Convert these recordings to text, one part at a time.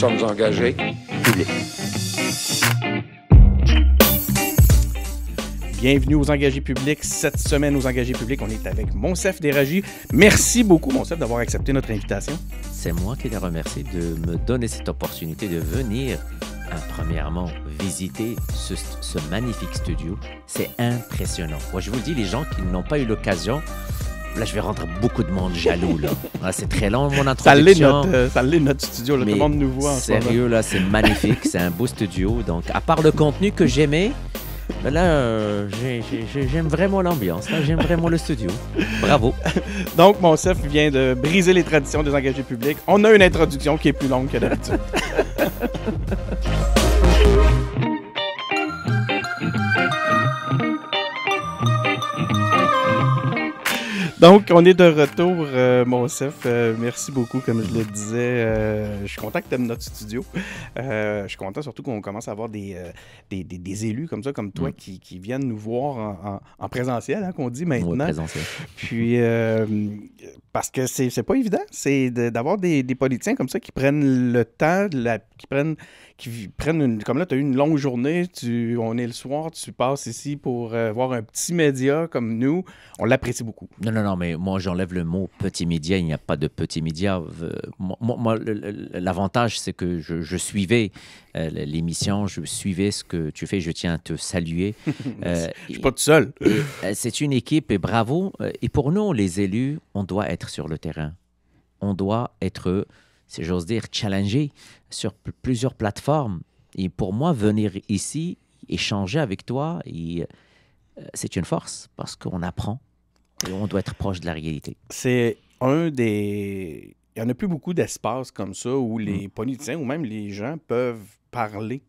sommes engagés. Public. Bienvenue aux Engagés publics. Cette semaine, aux Engagés publics, on est avec Monsef Déragi. Merci beaucoup, Monsef, d'avoir accepté notre invitation. C'est moi qui les remercie de me donner cette opportunité de venir, premièrement, visiter ce magnifique studio. C'est impressionnant. Moi, je vous le dis, les gens qui n'ont pas eu l'occasion, là, je vais rendre beaucoup de monde jaloux. Là. Ah, c'est très long, mon introduction. Ça l'est notre studio. Là. Tout le monde nous voit en ce moment. Sérieux, là, c'est magnifique. C'est un beau studio. Donc, à part le contenu que j'aimais, là, j'aime vraiment l'ambiance. Là, j'aime vraiment le studio. Bravo. Donc, Monsef vient de briser les traditions des engagés publics. On a une introduction qui est plus longue que d'habitude. Donc, on est de retour, Monsef. Merci beaucoup, comme je le disais. Je suis content que tu aimes notre studio. Je suis content surtout qu'on commence à avoir des élus comme ça, comme toi, qui viennent nous voir en présentiel, hein, qu'on dit maintenant. Oui, présentiel. Puis, parce que c'est pas évident, c'est d'avoir des politiciens comme ça qui prennent le temps, qui prennent comme là, tu as eu une longue journée, on est le soir, tu passes ici pour voir un petit média comme nous. On l'apprécie beaucoup. Non, mais moi, j'enlève le mot petit média. Il n'y a pas de petit média. Moi, l'avantage, c'est que je suivais l'émission, je suivais ce que tu fais. Je tiens à te saluer. Je suis pas tout seul. C'est une équipe et bravo. Et pour nous, les élus, on doit être sur le terrain. On doit être, si j'ose dire, challengé sur plusieurs plateformes. Et pour moi, venir ici, échanger avec toi, c'est une force parce qu'on apprend et on doit être proche de la réalité. C'est un des... Il n'y en a plus beaucoup d'espaces comme ça où les politiciens ou même les gens peuvent parler.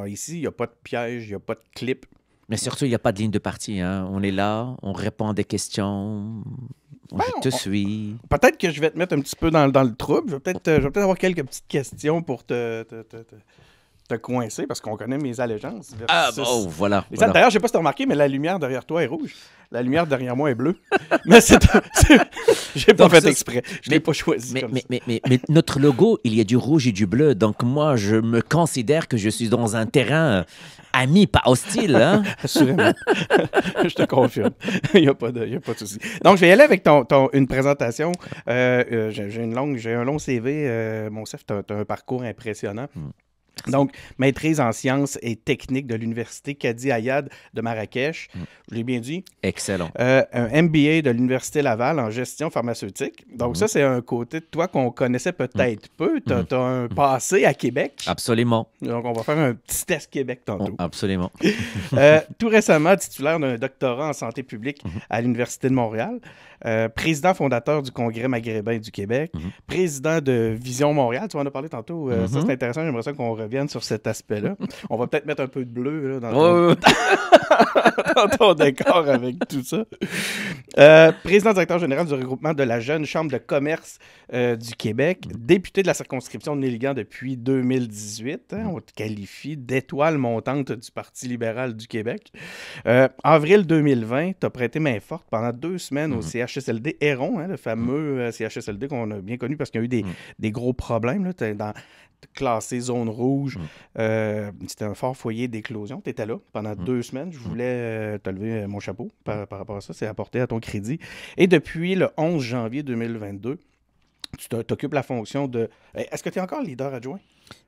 Ici, il n'y a pas de piège, il n'y a pas de clip. Mais surtout, il n'y a pas de ligne de parti. Hein. On est là, on répond à des questions, je te suis. Peut-être que je vais te mettre un petit peu dans le trouble. Je vais peut-être avoir quelques petites questions pour te coincer, parce qu'on connaît mes allégeances. Voilà. D'ailleurs, je ne sais pas si tu as remarqué, mais la lumière derrière toi est rouge. La lumière derrière moi est bleue. Mais j'ai pas fait exprès. Je ne l'ai pas choisi. Mais notre logo, il y a du rouge et du bleu. Donc moi, je me considère que je suis dans un terrain ami, pas hostile. Hein? Assurément. Je te confirme. Il n'y a pas de souci. Donc, je vais y aller avec une présentation. J'ai un long CV. Monsef, tu as un parcours impressionnant. Donc, maîtrise en sciences et techniques de l'Université Kadi Ayad de Marrakech. Je l'ai bien dit. Excellent. Un MBA de l'Université Laval en gestion pharmaceutique. Donc, ça, c'est un côté de toi qu'on connaissait peut-être peu. Tu as un passé à Québec. Absolument. Donc, on va faire un petit test Québec tantôt. Absolument. Tout récemment, titulaire d'un doctorat en santé publique à l'Université de Montréal. Président fondateur du Congrès maghrébin du Québec. Président de Vision Montréal. Tu en as parlé tantôt. Ça, c'est intéressant. J'aimerais ça qu'on revienne sur cet aspect-là. On va peut-être mettre un peu de bleu là, dans ton décor avec tout ça. Président directeur général du regroupement de la Jeune Chambre de commerce du Québec. Député de la circonscription de Néligan depuis 2018. On te qualifie d'étoile montante du Parti libéral du Québec. Avril 2020, tu as prêté main forte pendant 2 semaines au CHSLD Héron, le fameux CHSLD qu'on a bien connu parce qu'il y a eu des gros problèmes. Là, classé zone rouge. C'était un fort foyer d'éclosion. Tu étais là pendant 2 semaines. Je voulais te lever mon chapeau par rapport à ça. C'est apporté à ton crédit. Et depuis le 11 janvier 2022, tu t'occupes la fonction de... Est-ce que tu es encore leader adjoint?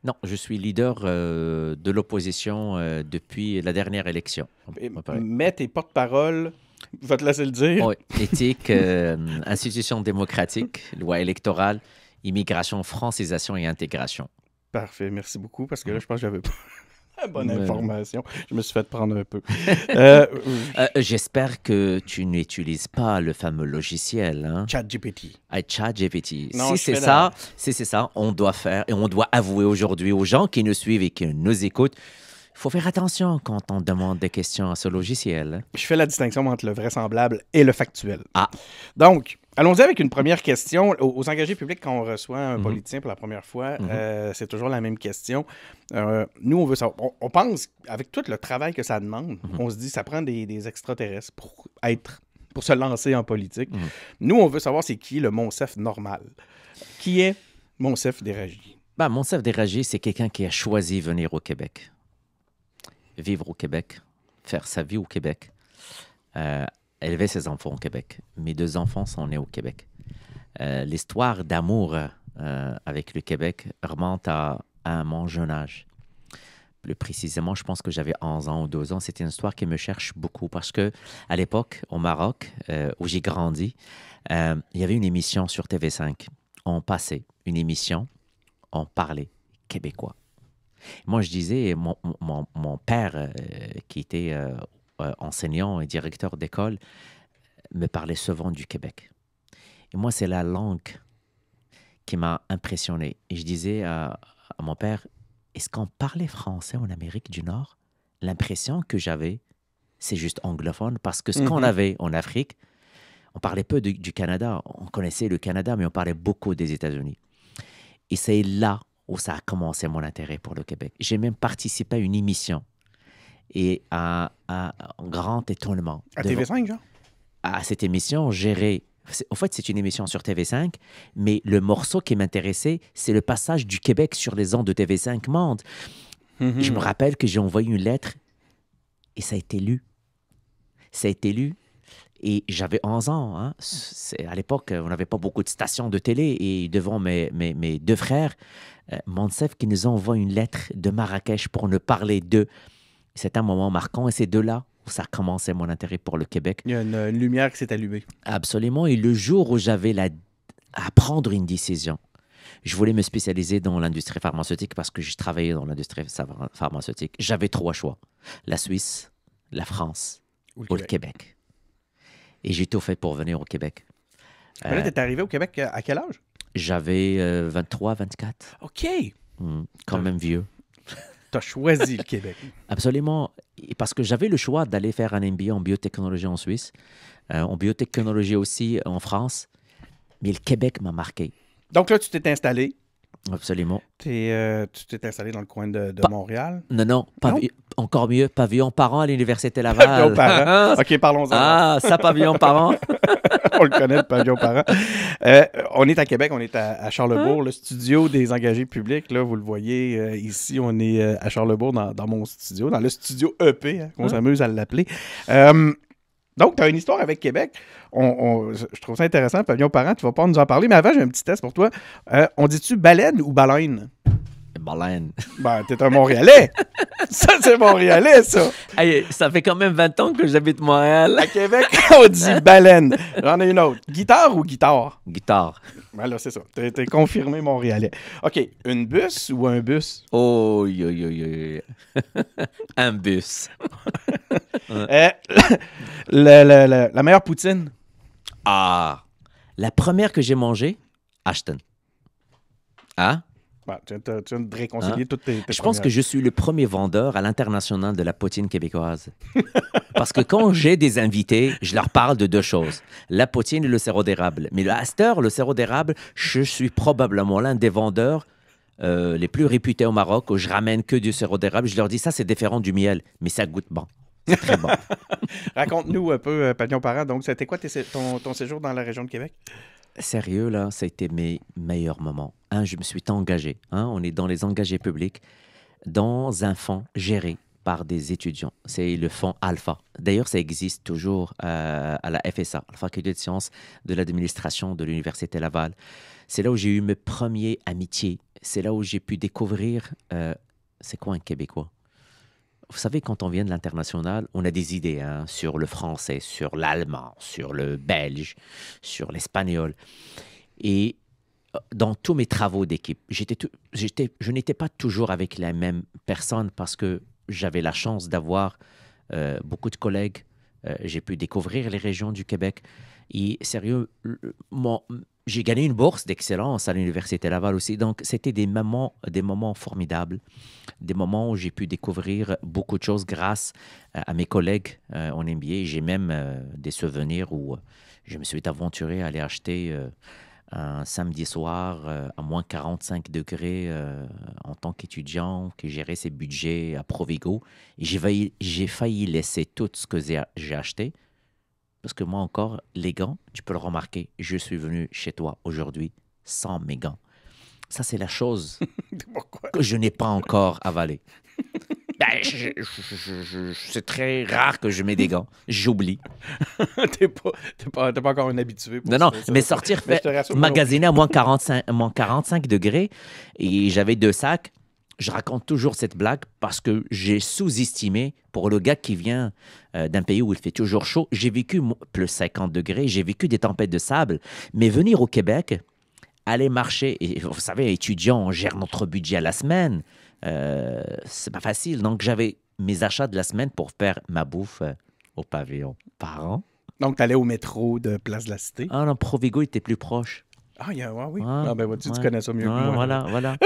Non, je suis leader de l'opposition depuis la dernière élection. Mais tes porte-parole... Je vais te laisser le dire. Oui, éthique, institution démocratique, loi électorale, immigration, francisation et intégration. Parfait, merci beaucoup, parce que là, je pense que j'avais pas la bonne information. Je me suis fait prendre un peu. J'espère que tu n'utilises pas le fameux logiciel. Hein? ChatGPT. ChatGPT. Non, si c'est ça, on doit faire, et on doit avouer aujourd'hui aux gens qui nous suivent et qui nous écoutent, il faut faire attention quand on demande des questions à ce logiciel. Je fais la distinction entre le vraisemblable et le factuel. Ah. Donc, allons-y avec une première question. Aux engagés publics, quand on reçoit un politicien pour la première fois, c'est toujours la même question. Nous, on veut savoir. On pense, avec tout le travail que ça demande, on se dit ça prend des extraterrestres pour se lancer en politique. Nous, on veut savoir c'est qui le Monsef normal. Qui est Monsef Déragi? Ben, Monsef Déragé, c'est quelqu'un qui a choisi venir au Québec, vivre au Québec, faire sa vie au Québec, élever ses enfants au Québec. Mes 2 enfants sont nés au Québec. L'histoire d'amour avec le Québec remonte à mon jeune âge. Plus précisément, je pense que j'avais 11 ans ou 12 ans. C'était une histoire qui me cherche beaucoup parce que à l'époque, au Maroc, où j'ai grandi, il y avait une émission sur TV5. On passait une émission, on parlait québécois. Moi, je disais, mon père, qui était enseignant et directeur d'école, me parlait souvent du Québec. Et moi, c'est la langue qui m'a impressionné. Et je disais à mon père, est-ce qu'on parlait français en Amérique du Nord? L'impression que j'avais, c'est juste anglophone, parce que ce qu'on avait en Afrique, on parlait peu du Canada. On connaissait le Canada, mais on parlait beaucoup des États-Unis. Et c'est là où ça a commencé mon intérêt pour le Québec. J'ai même participé à une émission. Et un grand étonnement. À TV5, genre? À cette émission, en fait, c'est une émission sur TV5, mais le morceau qui m'intéressait, c'est le passage du Québec sur les ondes de TV5 Monde. Je me rappelle que j'ai envoyé une lettre et ça a été lu. Ça a été lu et j'avais 11 ans. Hein. À l'époque, on n'avait pas beaucoup de stations de télé et devant mes 2 frères, Monsef qui nous envoie une lettre de Marrakech pour nous parler d'eux. C'est un moment marquant et c'est de là où ça a commencé mon intérêt pour le Québec. Il y a une lumière qui s'est allumée. Absolument. Et le jour où j'avais à prendre une décision, je voulais me spécialiser dans l'industrie pharmaceutique parce que je travaillais dans l'industrie pharmaceutique. J'avais 3 choix. La Suisse, la France ou le Québec. Et j'ai tout fait pour venir au Québec. Mais là, tu es arrivé au Québec à quel âge? J'avais 23, 24. OK. Quand même vieux. Tu as choisi le Québec. Absolument. Parce que j'avais le choix d'aller faire un MBA en biotechnologie en Suisse, en biotechnologie aussi en France. Mais le Québec m'a marqué. Donc là, tu t'es installé. Absolument. Tu t'es installé dans le coin de Montréal. Non, encore mieux, pavillon parent à l'Université Laval. Pavillon parent. OK, parlons-en. Ah, ça, pavillon parent. On le connaît, le pavillon parent. On est à Québec, on est à Charlebourg, le studio des engagés publics. Là, vous le voyez ici, on est à Charlebourg dans mon studio, dans le studio EP, hein, qu'on s'amuse à l'appeler. Donc, tu as une histoire avec Québec. Je trouve ça intéressant. Pavillon parent, tu vas pas nous en parler. Mais avant, j'ai un petit test pour toi. On dit-tu baleine ou baleine? Baleine. Ben, t'es un Montréalais. Ça, c'est Montréalais, ça. Hey, ça fait quand même 20 ans que j'habite Montréal. À Québec, on dit baleine. J'en ai une autre. Guitare ou guitare? Guitare. Ben là, c'est ça. T'es confirmé Montréalais. OK. Une bus ou un bus? Oh, un bus. La meilleure poutine? Ah, la première que j'ai mangée, Ashton. Hein? Ben, tu viens de réconcilier toutes tes Je pense que je suis le premier vendeur à l'international de la poutine québécoise. Parce que quand j'ai des invités, je leur parle de 2 choses. La poutine et le sirop d'érable. Mais à cette heure, le sirop d'érable, je suis probablement l'un des vendeurs les plus réputés au Maroc où je ramène que du sirop d'érable. Je leur dis, ça, c'est différent du miel, mais ça goûte bon. C'est très bon. Raconte-nous un peu, Pavillon parent. Donc, c'était quoi ton séjour dans la région de Québec? Sérieux, là, ça a été mes meilleurs moments. Je me suis engagé. On est dans les engagés publics, dans un fonds géré par des étudiants. C'est le fonds Alpha. D'ailleurs, ça existe toujours à la FSA, la Faculté de sciences de l'administration de l'Université Laval. C'est là où j'ai eu mes premières amitiés. C'est là où j'ai pu découvrir c'est quoi un Québécois. Vous savez, quand on vient de l'international, on a des idées sur le français, sur l'allemand, sur le belge, sur l'espagnol. Et dans tous mes travaux d'équipe, je n'étais pas toujours avec les mêmes personnes parce que j'avais la chance d'avoir beaucoup de collègues. J'ai pu découvrir les régions du Québec. Et sérieux, j'ai gagné une bourse d'excellence à l'Université Laval aussi. Donc, c'était des moments formidables, des moments où j'ai pu découvrir beaucoup de choses grâce à mes collègues en MBA. J'ai même des souvenirs où je me suis aventuré à aller acheter un samedi soir à moins 45 degrés en tant qu'étudiant qui gérait ses budgets à Provigo. Et j'ai failli laisser tout ce que j'ai acheté. Parce que moi encore, les gants, tu peux le remarquer, je suis venu chez toi aujourd'hui sans mes gants. Ça, c'est la chose Pourquoi? que je n'ai pas encore avalée. Ben, c'est très rare que je mets des gants. J'oublie. T'es pas encore un habitué pour Non, non, ça. mais sortir, Mais je te rassure, moi non plus. magasiner à moins 45 degrés et j'avais 2 sacs. Je raconte toujours cette blague parce que j'ai sous-estimé pour le gars qui vient d'un pays où il fait toujours chaud. J'ai vécu plus 50 degrés, j'ai vécu des tempêtes de sable, mais venir au Québec, aller marcher, et vous savez, étudiants, on gère notre budget à la semaine. C'est pas facile. Donc, j'avais mes achats de la semaine pour faire ma bouffe au pavillon par an. Donc, t'allais au métro de Place de la Cité. Ah non, Provigo était plus proche. Ah, oui. Ouais, Ah, ben, tu ouais. connais ça mieux que Ouais, moi. voilà.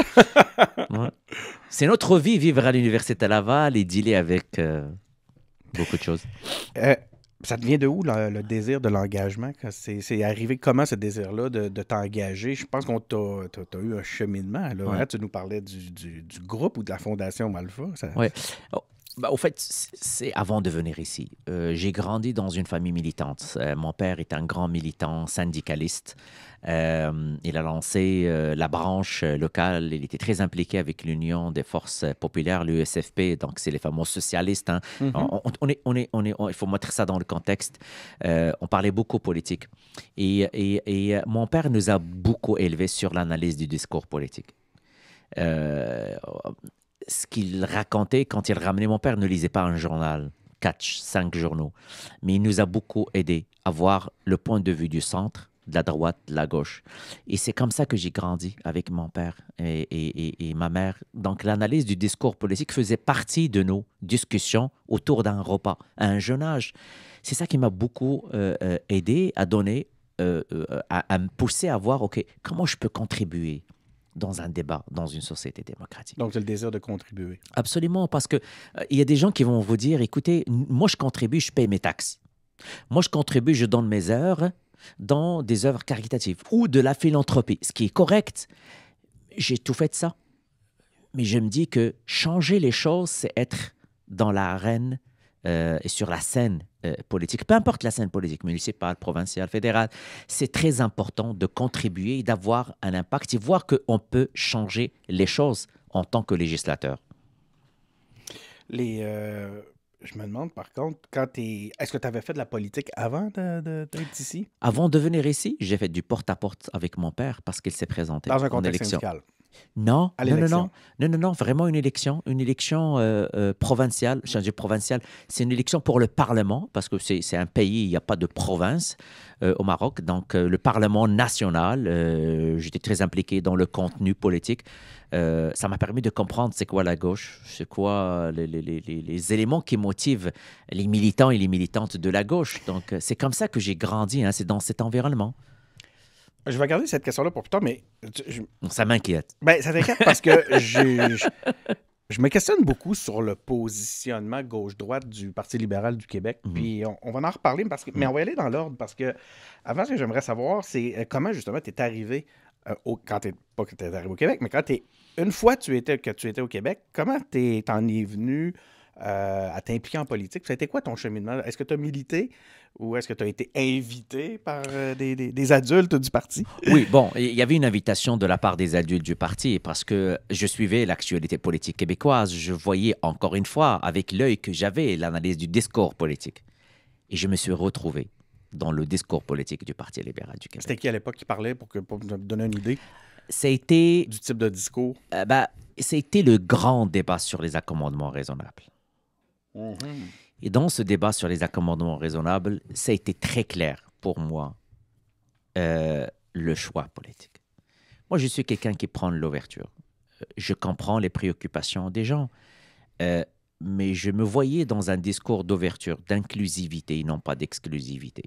Ouais. C'est notre vie, vivre à l'Université Laval et dealer avec beaucoup de choses. Ça devient de où le désir de l'engagement? C'est arrivé comment ce désir-là de t'engager? Je pense qu'on t'as eu un cheminement. Là, Ouais. hein? Tu nous parlais du groupe ou de la Fondation Malfa. Ouais. Au fait, c'est avant de venir ici. J'ai grandi dans une famille militante. Mon père est un grand militant syndicaliste. Il a lancé la branche locale. Il était très impliqué avec l'Union des forces populaires, l'USFP. Donc, c'est les fameux socialistes. Hein. Il faut mettre ça dans le contexte. On parlait beaucoup politique. Et mon père nous a beaucoup élevés sur l'analyse du discours politique. Ce qu'il racontait quand il ramenait mon père ne lisait pas un journal, 4-5 journaux, mais il nous a beaucoup aidés à voir le point de vue du centre, de la droite, de la gauche. Et c'est comme ça que j'ai grandi avec mon père et ma mère. Donc l'analyse du discours politique faisait partie de nos discussions autour d'un repas à un jeune âge. C'est ça qui m'a beaucoup aidé à donner, à me pousser à voir, OK, comment je peux contribuer dans un débat, dans une société démocratique. Donc, c'est le désir de contribuer. Absolument, parce que il y a des gens qui vont vous dire, écoutez, moi je contribue, je paye mes taxes. Moi je contribue, je donne mes heures dans des œuvres caritatives ou de la philanthropie, ce qui est correct. J'ai tout fait de ça. Mais je me dis que changer les choses, c'est être dans l'arène et sur la scène politique, peu importe la scène politique, municipale, provinciale, fédérale, c'est très important de contribuer, d'avoir un impact et voir qu'on peut changer les choses en tant que législateur. Je me demande, par contre, est-ce que tu avais fait de la politique avant d'être ici? Avant de venir ici, j'ai fait du porte-à-porte avec mon père parce qu'il s'est présenté Dans un en contexte élection. syndical? Non, À non, l'élection? non, vraiment une élection provinciale. Je dis provinciale, c'est une élection pour le Parlement, parce que c'est un pays, il n'y a pas de province au Maroc. Donc, le Parlement national, j'étais très impliqué dans le contenu politique. Ça m'a permis de comprendre c'est quoi la gauche, c'est quoi les éléments qui motivent les militants et les militantes de la gauche. Donc, c'est comme ça que j'ai grandi, hein, c'est dans cet environnement. Je vais garder cette question-là pour plus tard, mais Ça m'inquiète. ben, ça t'inquiète parce que je me questionne beaucoup sur le positionnement gauche-droite du Parti libéral du Québec. Puis on va en reparler, mais on va y aller dans l'ordre parce que avant, ce que j'aimerais savoir, c'est comment justement tu es arrivé, pas que tu es arrivé au Québec, mais une fois que tu étais au Québec, comment t'en es venu à t'impliquer en politique? Ça a été quoi ton cheminement? Est-ce que tu as milité ou est-ce que tu as été invité par des adultes du parti? Oui, bon, il y avait une invitation de la part des adultes du parti parce que je suivais l'actualité politique québécoise. Je voyais encore une fois avec l'œil que j'avais l'analyse du discours politique. Et je me suis retrouvé dans le discours politique du Parti libéral du Québec. C'était qui à l'époque qui parlait pour me donner une idée C'était du type de discours? C'était le grand débat sur les accommodements raisonnables. Et dans ce débat sur les accommodements raisonnables, ça a été très clair pour moi, le choix politique. Moi, je suis quelqu'un qui prend l'ouverture. Je comprends les préoccupations des gens, mais je me voyais dans un discours d'ouverture, d'inclusivité et non pas d'exclusivité.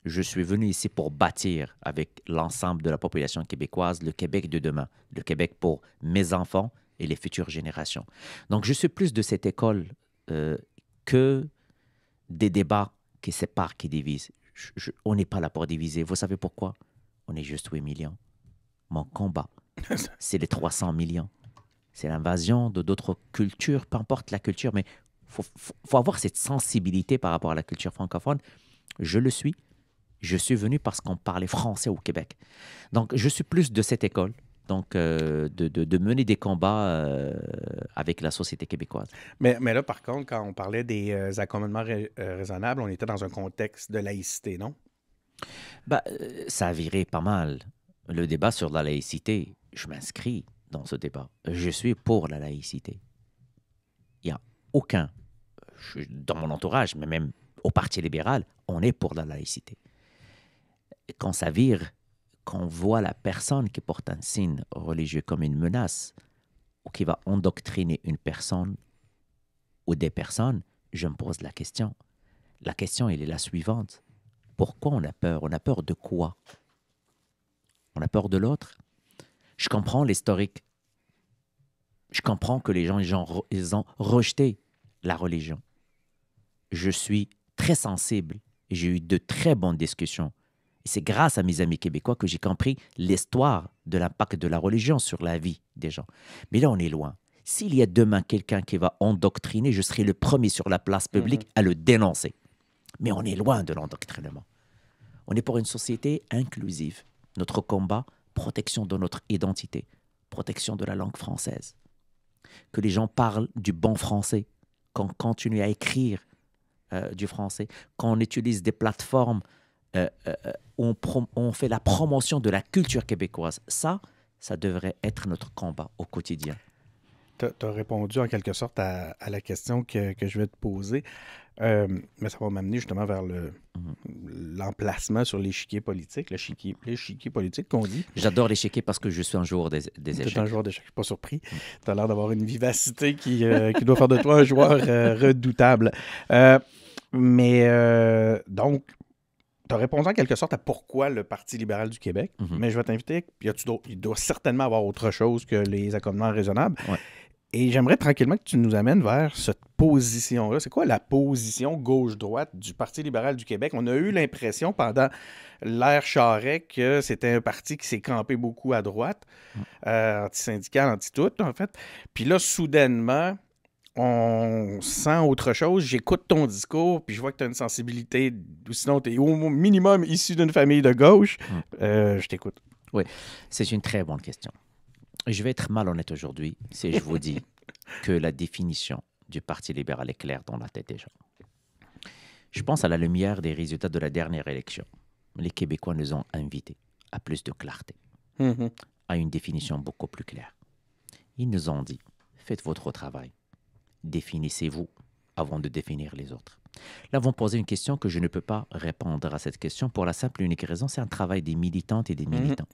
Je suis venu ici pour bâtir avec l'ensemble de la population québécoise le Québec de demain, le Québec pour mes enfants et les futures générations. Donc, je suis plus de cette école que des débats qui séparent, qui divisent. On n'est pas là pour diviser. Vous savez pourquoi? On est juste 8 millions. Mon combat, c'est les 300 millions. C'est l'invasion de d'autres cultures, peu importe la culture, mais il faut avoir cette sensibilité par rapport à la culture francophone. Je le suis. Je suis venu parce qu'on parlait français au Québec. Donc, je suis plus de cette école donc de mener des combats avec la société québécoise. Mais là, par contre, quand on parlait des accommodements raisonnables, on était dans un contexte de laïcité, non? Bah, ça a viré pas mal. Le débat sur la laïcité, je m'inscris dans ce débat. Je suis pour la laïcité. Il n'y a aucun, dans mon entourage, mais même au Parti libéral, on est pour la laïcité. Quand ça vire, quand on voit la personne qui porte un signe religieux comme une menace ou qui va endoctriner une personne ou des personnes, je me pose la question. La question, elle est la suivante. Pourquoi on a peur? On a peur de quoi? On a peur de l'autre? Je comprends l'historique. Je comprends que les gens ils ont rejeté la religion. Je suis très sensible et j'ai eu de très bonnes discussions. Et c'est grâce à mes amis québécois que j'ai compris l'histoire de l'impact de la religion sur la vie des gens. Mais là, on est loin. S'il y a demain quelqu'un qui va endoctriner, je serai le premier sur la place publique à le dénoncer. Mais on est loin de l'endoctrinement. On est pour une société inclusive. Notre combat, protection de notre identité, protection de la langue française. Que les gens parlent du bon français, qu'on continue à écrire du français, qu'on utilise des plateformes où on fait la promotion de la culture québécoise. Ça devrait être notre combat au quotidien. Tu as répondu en quelque sorte à la question que je vais te poser, mais ça va m'amener justement vers l'emplacement sur l'échiquier politique, l'échiquier politique qu'on dit. J'adore l'échiquier parce que je suis un joueur des échecs. Tu es un joueur d'échecs, je suis pas surpris. Tu as l'air d'avoir une vivacité qui doit faire de toi un joueur redoutable. Donc, tu as répondu en quelque sorte à pourquoi le Parti libéral du Québec, mais je vais t'inviter, il doit certainement avoir autre chose que les accommodements raisonnables. Ouais. Et j'aimerais tranquillement que tu nous amènes vers cette position-là. C'est quoi la position gauche-droite du Parti libéral du Québec? On a eu l'impression pendant l'ère Charest que c'était un parti qui s'est campé beaucoup à droite, anti-syndical, anti-tout, en fait. Puis là, soudainement, on sent autre chose. J'écoute ton discours, puis je vois que tu as une sensibilité, ou sinon tu es au minimum issu d'une famille de gauche. Je t'écoute. Oui, c'est une très bonne question. Je vais être malhonnête aujourd'hui si je vous dis que la définition du Parti libéral est claire dans la tête des gens. Je pense à la lumière des résultats de la dernière élection. Les Québécois nous ont invités à plus de clarté, à une définition beaucoup plus claire. Ils nous ont dit, faites votre travail, définissez-vous avant de définir les autres. Là, vont poser une question que je ne peux pas répondre à cette question pour la simple et unique raison, c'est un travail des militantes et des militants.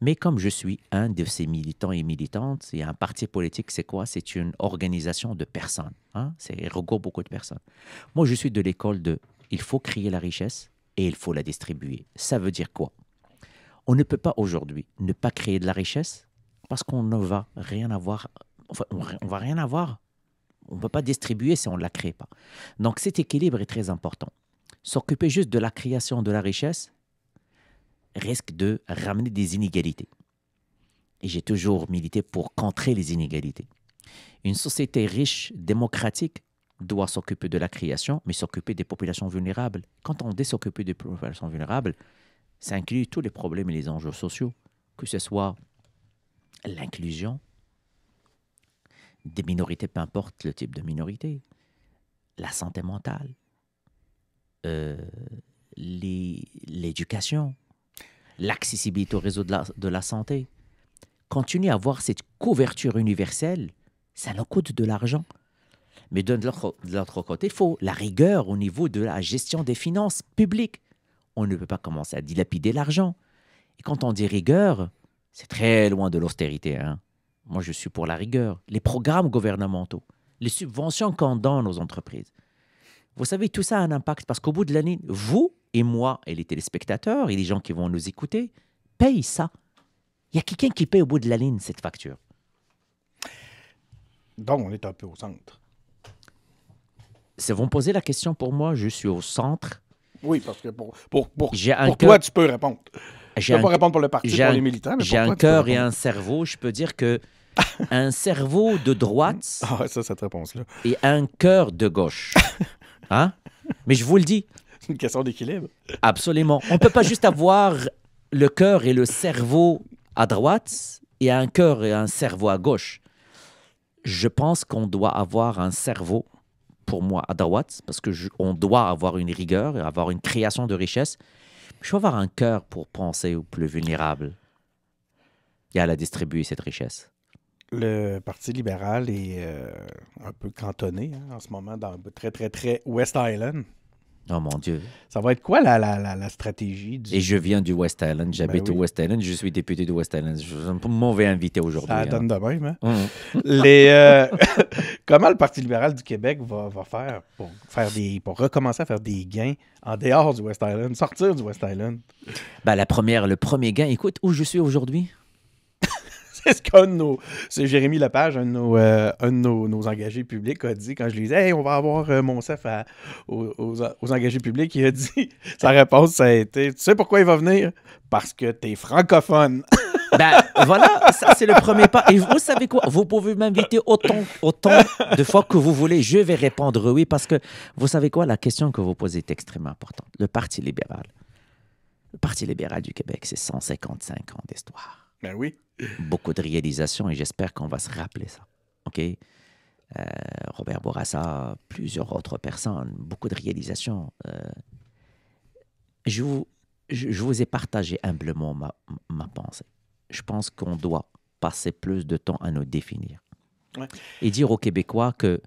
Mais comme je suis un de ces militants et militantes, il y a un parti politique, c'est quoi? C'est une organisation de personnes. C'est regroupe beaucoup de personnes. Moi, je suis de l'école de il faut créer la richesse et il faut la distribuer. Ça veut dire quoi? On ne peut pas aujourd'hui ne pas créer de la richesse parce qu'on ne va rien avoir. Enfin, on va rien avoir. On ne peut pas distribuer si on ne la crée pas. Donc, cet équilibre est très important. S'occuper juste de la création de la richesse risque de ramener des inégalités. Et j'ai toujours milité pour contrer les inégalités. Une société riche, démocratique, doit s'occuper de la création, mais s'occuper des populations vulnérables. Quand on dit s'occuper des populations vulnérables, ça inclut tous les problèmes et les enjeux sociaux, que ce soit l'inclusion des minorités, peu importe le type de minorité, la santé mentale, l'éducation, l'accessibilité au réseau de la santé. Continuer à avoir cette couverture universelle, ça nous coûte de l'argent. Mais de l'autre côté, il faut la rigueur au niveau de la gestion des finances publiques. On ne peut pas commencer à dilapider l'argent. Et quand on dit rigueur, c'est très loin de l'austérité. Moi, je suis pour la rigueur. Les programmes gouvernementaux, les subventions qu'on donne aux entreprises. Vous savez, tout ça a un impact parce qu'au bout de l'année, vous et moi et les téléspectateurs et les gens qui vont nous écouter payent ça. Il y a quelqu'un qui paye au bout de la ligne cette facture. Donc, on est un peu au centre. Si vous me posez la question pour moi, je suis au centre. Oui, parce que pour toi, tu peux répondre. Tu ne peux pas répondre pour le parti, pour les militants. J'ai un cœur et un cerveau. Je peux dire que un cerveau de droite cette réponse-là. Et un cœur de gauche. Mais je vous le dis. C'est une question d'équilibre. Absolument. On ne peut pas juste avoir le cœur et le cerveau à droite et un cœur et un cerveau à gauche. Je pense qu'on doit avoir un cerveau, pour moi, à droite, parce qu'on doit avoir une rigueur et avoir une création de richesse. Je dois avoir un cœur pour penser aux plus vulnérables et à la distribuer, cette richesse. Le Parti libéral est un peu cantonné en ce moment dans très, très, très West Island. Oh mon Dieu. Ça va être quoi la stratégie Et je viens du West Island, j'habite au West Island, je suis député du West Island. Je suis un mauvais invité aujourd'hui. Ça donne de même, hein? Mmh. Comment le Parti libéral du Québec va faire pour recommencer à faire des gains en dehors du West Island, sortir du West Island? Ben, le premier gain, écoute, où je suis aujourd'hui? C'est ce c'est Jérémy Lepage, un de nos engagés publics, a dit quand je lui disais « Hey, on va avoir Monsef aux engagés publics », il a dit, sa réponse, ça a été « Tu sais pourquoi il va venir? Parce que t'es francophone. » Ben voilà, ça c'est le premier pas. Et vous savez quoi? Vous pouvez m'inviter autant de fois que vous voulez. Je vais répondre oui, parce que vous savez quoi? La question que vous posez est extrêmement importante. Le Parti libéral du Québec, c'est 155 ans d'histoire. Ben oui. Beaucoup de réalisations et j'espère qu'on va se rappeler ça. OK? Robert Bourassa, plusieurs autres personnes, beaucoup de réalisations. Je vous ai partagé humblement ma pensée. Je pense qu'on doit passer plus de temps à nous définir. Ouais. Et dire aux Québécois que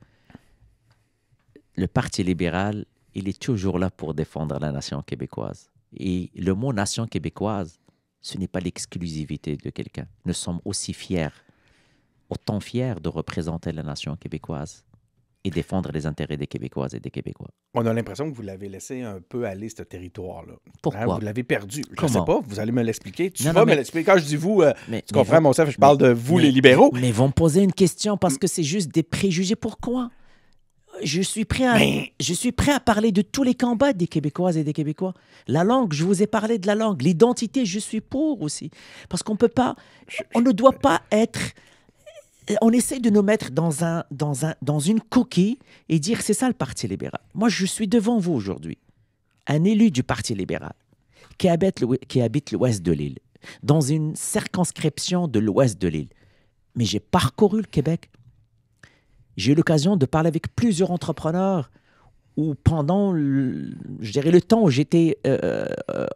le Parti libéral, il est toujours là pour défendre la nation québécoise. Et le mot nation québécoise, ce n'est pas l'exclusivité de quelqu'un. Nous sommes aussi fiers, autant fiers de représenter la nation québécoise et défendre les intérêts des Québécoises et des Québécois. On a l'impression que vous l'avez laissé un peu aller, ce territoire-là. Pourquoi? Vous l'avez perdu. Je ne Comment? sais pas, vous allez me l'expliquer. Tu Non, vas non, me mais- l'expliquer. Quand je dis vous, Mais, tu comprends, mon chef, je parle de vous, mais- les libéraux. Mais vont me poser une question parce que c'est juste des préjugés. Pourquoi? Je suis prêt à parler de tous les combats des Québécoises et des Québécois. La langue, je vous ai parlé de la langue. L'identité, je suis pour aussi. Parce qu'on peut pas, on ne doit pas être... On essaie de nous mettre dans une coquille et dire c'est ça le Parti libéral. Moi, je suis devant vous aujourd'hui, un élu du Parti libéral qui habite l'ouest de l'île, dans une circonscription de l'ouest de l'île. Mais j'ai parcouru le Québec. J'ai eu l'occasion de parler avec plusieurs entrepreneurs où pendant, je dirais, le temps où j'étais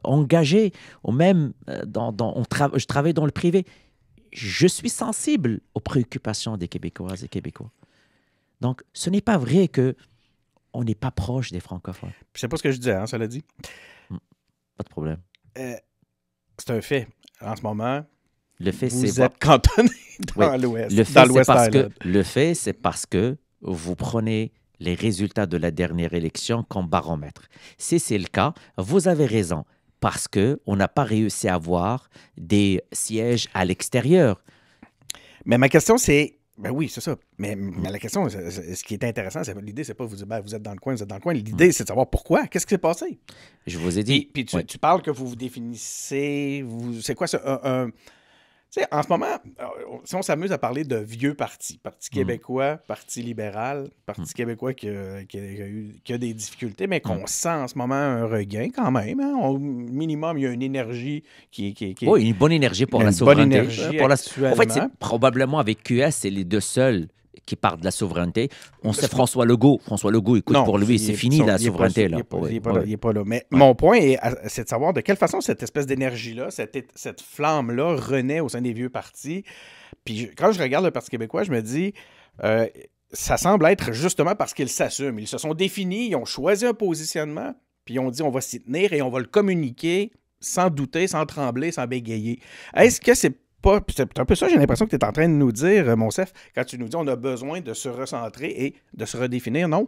engagé, ou même je travaillais dans le privé, je suis sensible aux préoccupations des Québécoises et Québécois. Donc, ce n'est pas vrai qu'on n'est pas proche des francophones. C'est pas ce que je disais, cela dit. Pas de problème. C'est un fait. En ce moment, Le fait, vous c'est êtes cantonné dans l'Ouest. Le fait, c'est parce que vous prenez les résultats de la dernière élection comme baromètre. Si c'est le cas, vous avez raison, parce qu'on n'a pas réussi à avoir des sièges à l'extérieur. Mais ma question, c'est... Ben oui, c'est ça. Mais la question, ce qui est intéressant, l'idée, c'est pas vous dire, ben, vous êtes dans le coin, vous êtes dans le coin. L'idée, c'est de savoir pourquoi. Qu'est-ce qui s'est passé? Je vous ai dit... Puis tu parles que vous vous définissez... C'est quoi ça? Tu sais, en ce moment, si on s'amuse à parler de vieux partis, Parti québécois, Parti libéral, Parti québécois qui a des difficultés, mais qu'on sent en ce moment un regain quand même. Hein? Au minimum, il y a une énergie qui Oui, une bonne énergie pour la souveraineté. En fait, c'est probablement avec QS, c'est les deux seuls qui parlent de la souveraineté. On sait François Legault. François Legault, écoute, non, pour lui, c'est fini la souveraineté. Il n'est pas là. Mais mon point, c'est de savoir de quelle façon cette espèce d'énergie-là, cette flamme-là renaît au sein des vieux partis. Puis quand je regarde le Parti québécois, je me dis, ça semble être justement parce qu'ils s'assument. Ils se sont définis, ils ont choisi un positionnement, puis ils ont dit, on va s'y tenir et on va le communiquer sans douter, sans trembler, sans bégayer. Est-ce que c'est un peu ça, j'ai l'impression que tu es en train de nous dire, Monsef, quand tu nous dis on a besoin de se recentrer et de se redéfinir, non?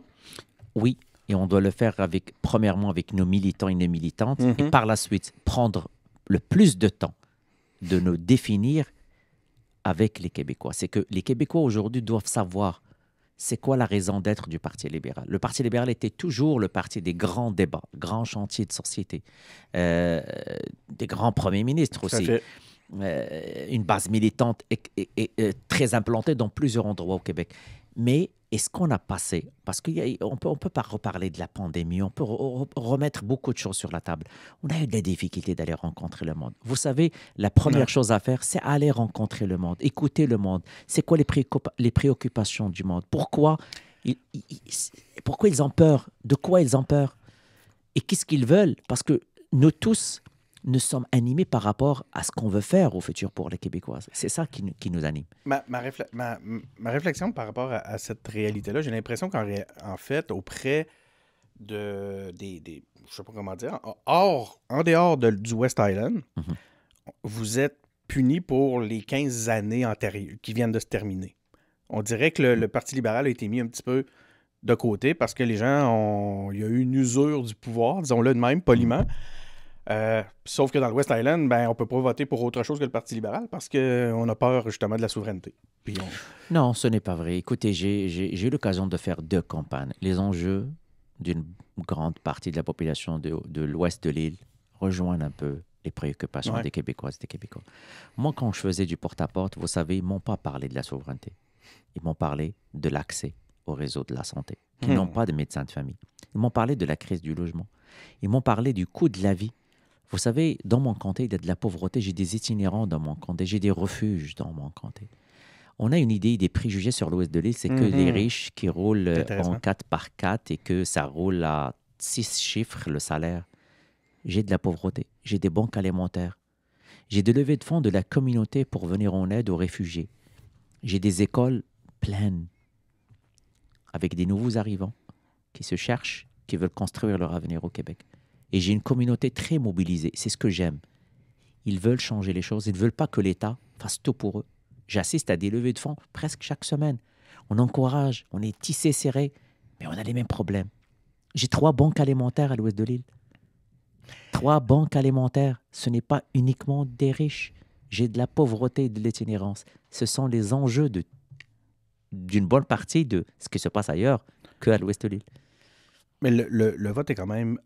Oui, et on doit le faire premièrement avec nos militants et nos militantes, et par la suite, prendre le plus de temps de nous définir avec les Québécois. C'est que les Québécois aujourd'hui doivent savoir c'est quoi la raison d'être du Parti libéral. Le Parti libéral était toujours le parti des grands débats, grands chantiers de société, des grands premiers ministres aussi. Une base militante est très implantée dans plusieurs endroits au Québec. Mais Et ce qu'on a passé, parce qu'on peut pas reparler de la pandémie, on peut remettre beaucoup de choses sur la table. On a eu des difficultés d'aller rencontrer le monde. Vous savez, la première chose à faire, c'est aller rencontrer le monde, écouter le monde. C'est quoi les préoccupations du monde? Pourquoi ils ont peur? De quoi ils ont peur? Et qu'est-ce qu'ils veulent? Parce que nous tous, nous sommes animés par rapport à ce qu'on veut faire au futur pour les Québécois. C'est ça qui nous anime. Ma réflexion par rapport à cette réalité-là, j'ai l'impression qu'en fait, auprès je sais pas comment dire, en dehors du West Island, vous êtes punis pour les 15 années antérieures qui viennent de se terminer. On dirait que le Parti libéral a été mis un petit peu de côté parce que les gens il y a eu une usure du pouvoir, disons-le de même, poliment. Sauf que dans le West Island, on ne peut pas voter pour autre chose que le Parti libéral parce qu'on a peur justement de la souveraineté. Non, ce n'est pas vrai. Écoutez, j'ai eu l'occasion de faire 2 campagnes. Les enjeux d'une grande partie de la population de l'ouest de l'île rejoignent un peu les préoccupations des Québécoises et des Québécois. Moi, quand je faisais du porte-à-porte, vous savez, ils ne m'ont pas parlé de la souveraineté. Ils m'ont parlé de l'accès au réseau de la santé. Ils n'ont pas de médecin de famille. Ils m'ont parlé de la crise du logement. Ils m'ont parlé du coût de la vie. Vous savez, dans mon comté, il y a de la pauvreté. J'ai des itinérants dans mon comté. J'ai des refuges dans mon comté. On a une idée, des préjugés sur l'ouest de l'île, c'est que les riches qui roulent en 4x4 et que ça roule à 6 chiffres le salaire. J'ai de la pauvreté. J'ai des banques alimentaires. J'ai des levées de fonds de la communauté pour venir en aide aux réfugiés. J'ai des écoles pleines avec des nouveaux arrivants qui se cherchent, qui veulent construire leur avenir au Québec. Et j'ai une communauté très mobilisée. C'est ce que j'aime. Ils veulent changer les choses. Ils ne veulent pas que l'État fasse tout pour eux. J'assiste à des levées de fonds presque chaque semaine. On encourage, on est tissé serré, mais on a les mêmes problèmes. J'ai 3 banques alimentaires à l'ouest de l'île. 3 banques alimentaires. Ce n'est pas uniquement des riches. J'ai de la pauvreté et de l'itinérance. Ce sont les enjeux d'une bonne partie de ce qui se passe ailleurs qu'à l'ouest de l'île. Mais le vote est quand même...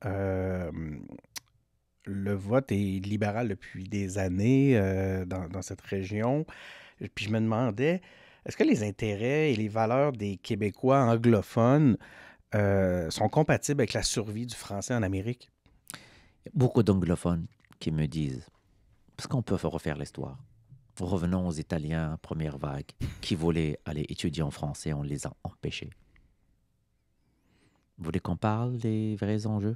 le vote est libéral depuis des années dans cette région. Puis je me demandais, est-ce que les intérêts et les valeurs des Québécois anglophones sont compatibles avec la survie du français en Amérique? Il y a beaucoup d'anglophones qui me disent, parce qu'on peut refaire l'histoire, revenons aux Italiens, première vague, qui voulaient aller étudier en français, on les a empêchés. Vous voulez qu'on parle des vrais enjeux?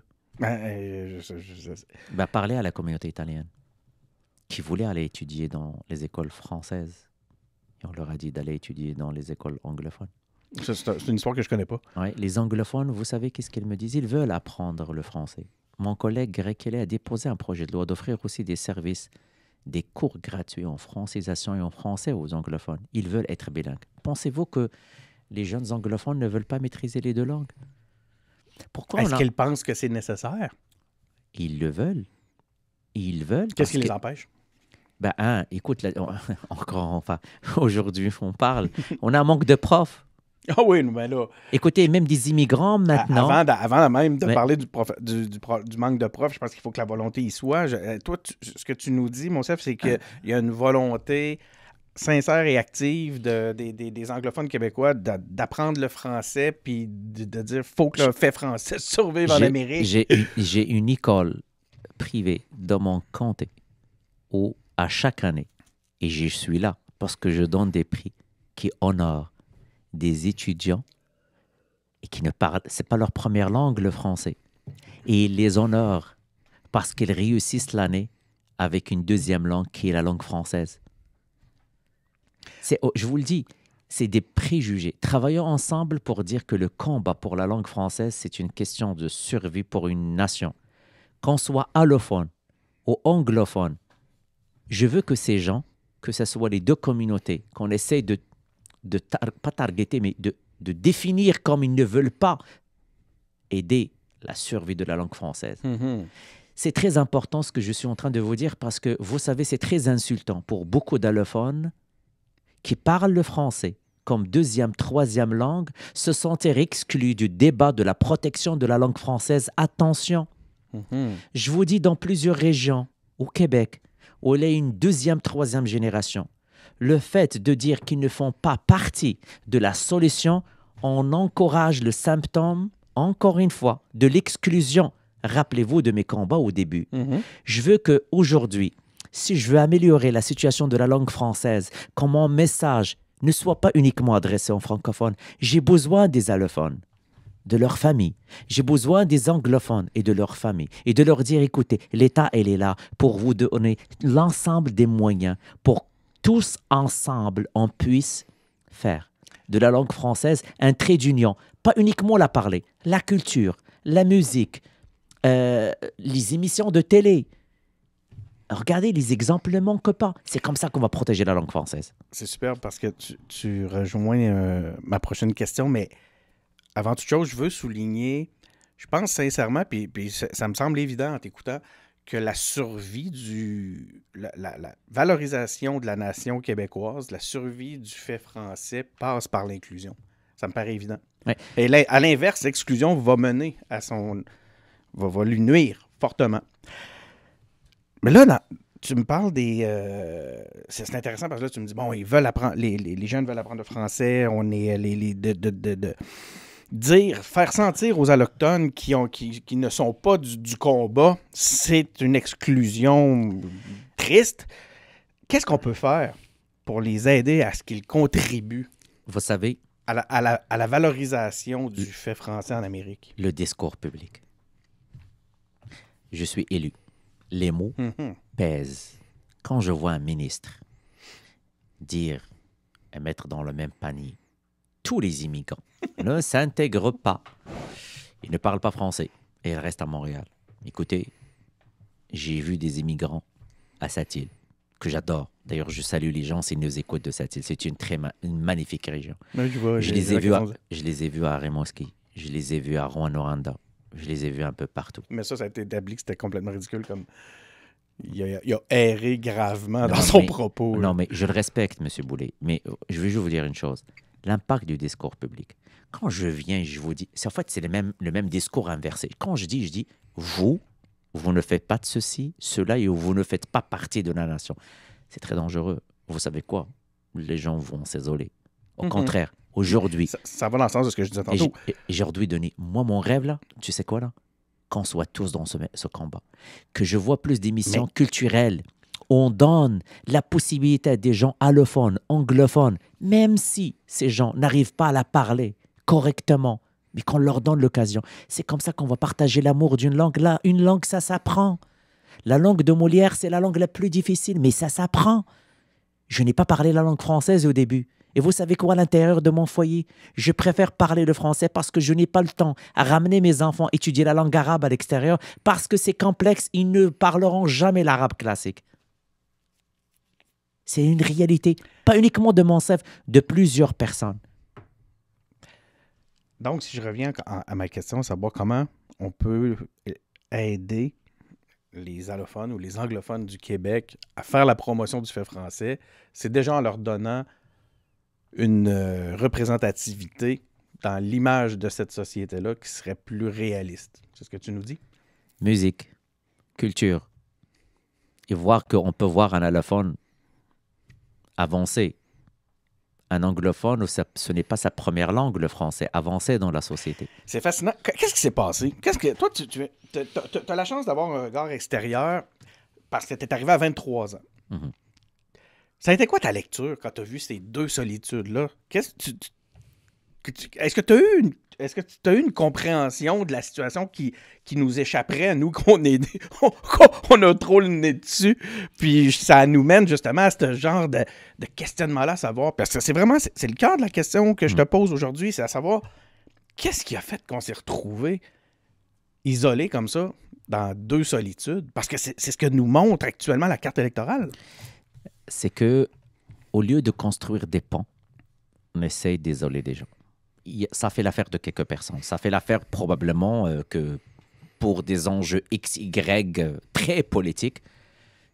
Parlez à la communauté italienne qui voulait aller étudier dans les écoles françaises. Et on leur a dit d'aller étudier dans les écoles anglophones. C'est une histoire que je ne connais pas. Oui, les anglophones, vous savez qu'est-ce qu'ils me disent? Ils veulent apprendre le français. Mon collègue Greg Kelly a déposé un projet de loi d'offrir aussi des services, des cours gratuits en francisation et en français aux anglophones. Ils veulent être bilingues. Pensez-vous que les jeunes anglophones ne veulent pas maîtriser les 2 langues? Pourquoi Est-ce qu'ils pensent que c'est nécessaire? Ils le veulent. Ils veulent. Qu'est-ce qui les empêche? Écoute, aujourd'hui, on parle. On a un manque de profs. Ah oui, mais là... Écoutez, même des immigrants maintenant... Avant même de parler du manque de profs, je pense qu'il faut que la volonté y soit. Toi, ce que tu nous dis, mon chef, c'est qu'il y a une volonté sincère et active des anglophones québécois d'apprendre le français puis de dire faut que le fait français survive en Amérique. J'ai une école privée dans mon comté où à chaque année, et je suis là parce que je donne des prix qui honorent des étudiants et qui ne parlent, c'est pas leur première langue le français, et ils les honorent parce qu'ils réussissent l'année avec une 2e langue qui est la langue française. Je vous le dis, c'est des préjugés. Travaillons ensemble pour dire que le combat pour la langue française, c'est une question de survie pour une nation. Qu'on soit allophone ou anglophone, je veux que ces gens, que ce soit les 2 communautés, qu'on essaie pas targeter, mais de définir comme ils ne veulent pas aider la survie de la langue française. Mm-hmm. C'est très important ce que je suis en train de vous dire parce que, vous savez, c'est très insultant pour beaucoup d'allophones qui parlent le français comme 2e, 3e langue, se sentir exclus du débat de la protection de la langue française. Attention, je vous dis, dans plusieurs régions au Québec, où il y a une 2e, 3e génération, le fait de dire qu'ils ne font pas partie de la solution, on encourage le symptôme, encore une fois, de l'exclusion. Rappelez-vous de mes combats au début. Je veux qu'aujourd'hui, si je veux améliorer la situation de la langue française, que mon message ne soit pas uniquement adressé aux francophones, j'ai besoin des allophones, de leur famille. J'ai besoin des anglophones et de leur famille. Et de leur dire, écoutez, l'État, elle est là pour vous donner l'ensemble des moyens pour tous ensemble, on puisse faire de la langue française un trait d'union. Pas uniquement la parler, la culture, la musique, les émissions de télé. Regardez, les exemples ne manquent pas. C'est comme ça qu'on va protéger la langue française. C'est super parce que tu rejoins ma prochaine question, mais avant toute chose, je veux souligner, je pense sincèrement, puis ça me semble évident en t'écoutant, que la survie la valorisation de la nation québécoise, la survie du fait français passe par l'inclusion. Ça me paraît évident. Ouais. Et là, à l'inverse, l'exclusion va mener à va lui nuire fortement. Mais là, tu me parles des... c'est intéressant parce que là, tu me dis, bon, ils veulent apprendre, les jeunes veulent apprendre le français, on est... faire sentir aux Allochtones qui ne sont pas du combat, c'est une exclusion triste. Qu'est-ce qu'on peut faire pour les aider à ce qu'ils contribuent Vous savez, à la valorisation du fait français en Amérique? le discours public. Je suis élu. Les mots pèsent. Quand je vois un ministre dire et mettre dans le même panier tous les immigrants ne s'intègrent pas, ils ne parlent pas français et ils restent à Montréal. Écoutez, j'ai vu des immigrants à Sept-Îles que j'adore. D'ailleurs, je salue les gens s'ils nous écoutent de Sept-Îles. C'est une magnifique région. Je les ai vus à Rimouski, je les ai vus à Rouyn-Noranda, je les ai vus un peu partout. Mais ça a été établi que c'était complètement ridicule. Comme il a erré gravement dans son propos. Non, mais je le respecte, M. Boulay. Mais je veux juste vous dire une chose. L'impact du discours public. Quand je viens, je vous dis... En fait, c'est le même discours inversé. Quand je dis, vous ne faites pas de ceci, cela, et vous ne faites pas partie de la nation. C'est très dangereux. Vous savez quoi? Les gens vont s'isoler. Au contraire, aujourd'hui... Ça va dans le sens de ce que je disais tantôt. Aujourd'hui, Denis, moi, mon rêve, là, tu sais quoi, là? Qu'on soit tous dans ce combat. Que je vois plus d'émissions culturelles. On donne la possibilité à des gens allophones, anglophones, même si ces gens n'arrivent pas à la parler correctement, mais qu'on leur donne l'occasion. C'est comme ça qu'on va partager l'amour d'une langue. Là, une langue, ça s'apprend. La langue de Molière, c'est la langue la plus difficile, mais ça s'apprend. Je n'ai pas parlé la langue française au début. Et vous savez quoi, à l'intérieur de mon foyer, je préfère parler le français parce que je n'ai pas le temps à ramener mes enfants étudier la langue arabe à l'extérieur parce que c'est complexe, ils ne parleront jamais l'arabe classique. C'est une réalité, pas uniquement de mon chef, de plusieurs personnes. Donc, si je reviens à ma question, savoir comment on peut aider les allophones ou les anglophones du Québec à faire la promotion du fait français, c'est déjà en leur donnant une représentativité dans l'image de cette société-là qui serait plus réaliste. C'est ce que tu nous dis? Musique, culture. Et voir qu'on peut voir un allophone avancer. Un anglophone, ce n'est pas sa première langue, le français, avancer dans la société. C'est fascinant. Qu'est-ce qui s'est passé? Toi, tu as la chance d'avoir un regard extérieur parce que tu es arrivé à 23 ans. Mm-hmm. Ça a été quoi ta lecture quand tu as vu ces deux solitudes-là? Est-ce que tu as eu une compréhension de la situation qui nous échapperait à nous, qu'on a trop le nez dessus? Puis ça nous mène justement à ce genre de questionnement-là, à savoir, parce que c'est le cœur de la question que je te pose aujourd'hui, c'est à savoir, qu'est-ce qui a fait qu'on s'est retrouvés isolés comme ça, dans deux solitudes? Parce que c'est ce que nous montre actuellement la carte électorale. C'est que, au lieu de construire des ponts, on essaye d'isoler des gens. Ça fait l'affaire de quelques personnes. Ça fait l'affaire probablement que pour des enjeux X, Y très politiques,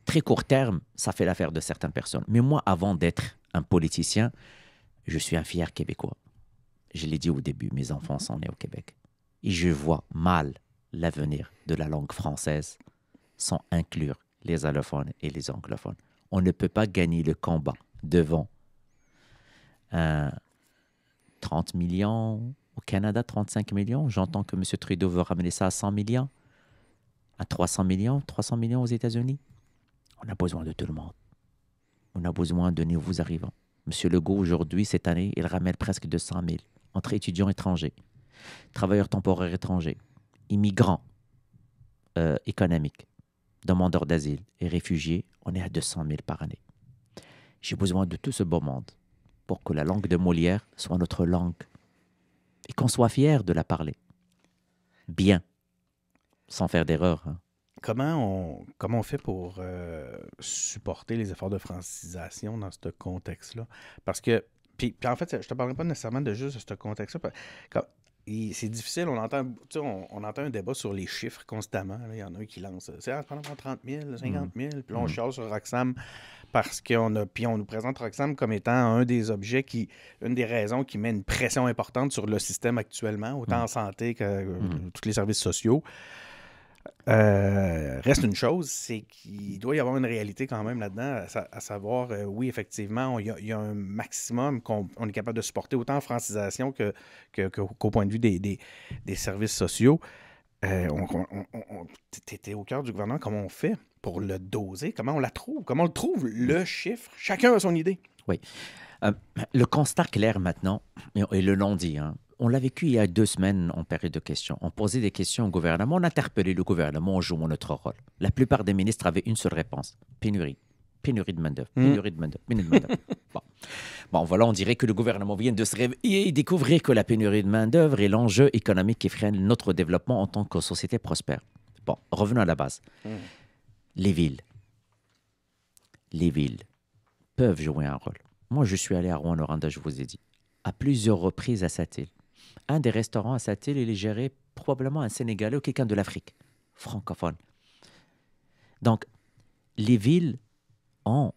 très court terme, ça fait l'affaire de certaines personnes. Mais moi, avant d'être un politicien, je suis un fier Québécois. Je l'ai dit au début, mes enfants sont nés au Québec. Et je vois mal l'avenir de la langue française sans inclure les allophones et les anglophones. On ne peut pas gagner le combat devant un 30 millions. Au Canada, 35 millions. J'entends que M. Trudeau veut ramener ça à 100 millions, à 300 millions aux États-Unis. On a besoin de tout le monde. On a besoin de nouveaux arrivants. M. Legault, aujourd'hui, cette année, il ramène presque 200 000 entre étudiants étrangers, travailleurs temporaires étrangers, immigrants économiques, demandeurs d'asile et réfugiés. On est à 200 000 par année. J'ai besoin de tout ce beau monde pour que la langue de Molière soit notre langue et qu'on soit fiers de la parler. Bien, sans faire d'erreur. Hein. Comment on fait pour supporter les efforts de francisation dans ce contexte-là? Parce que, puis en fait, je ne te parlerai pas nécessairement de juste ce contexte-là. C'est difficile, on entend un débat sur les chiffres constamment. Il y en a un qui lance, c'est pendant 30 000, 50 000, puis là on chiale sur Roxham parce on nous présente Roxham comme étant un des objets une des raisons qui met une pression importante sur le système actuellement, autant en santé que tous les services sociaux. Reste une chose, c'est qu'il doit y avoir une réalité quand même là-dedans, à savoir, oui, effectivement, il y a un maximum qu'on est capable de supporter, autant en francisation qu'au point de vue des services sociaux. T'es au cœur du gouvernement, comment on fait pour le doser? Comment on la trouve? Comment on le trouve, le chiffre? Chacun a son idée. Oui. Le constat clair maintenant, et le non-dit, hein, on l'a vécu il y a 2 semaines en période de questions. On posait des questions au gouvernement, on interpellait le gouvernement, on jouait notre rôle. La plupart des ministres avaient une seule réponse. Pénurie. Pénurie de main-d'œuvre. Pénurie de main-d'œuvre. Pénurie de main-d'œuvre. Bon, voilà, on dirait que le gouvernement vient de se réveiller et découvrir que la pénurie de main-d'œuvre est l'enjeu économique qui freine notre développement en tant que société prospère. Bon, revenons à la base. Les villes peuvent jouer un rôle. Moi, je suis allé à Rouyn-Noranda, je vous ai dit, à plusieurs reprises à Sept-Îles. Un des restaurants à Sept-Îles, il est géré probablement un Sénégalais ou quelqu'un de l'Afrique, francophone. Donc, les villes ont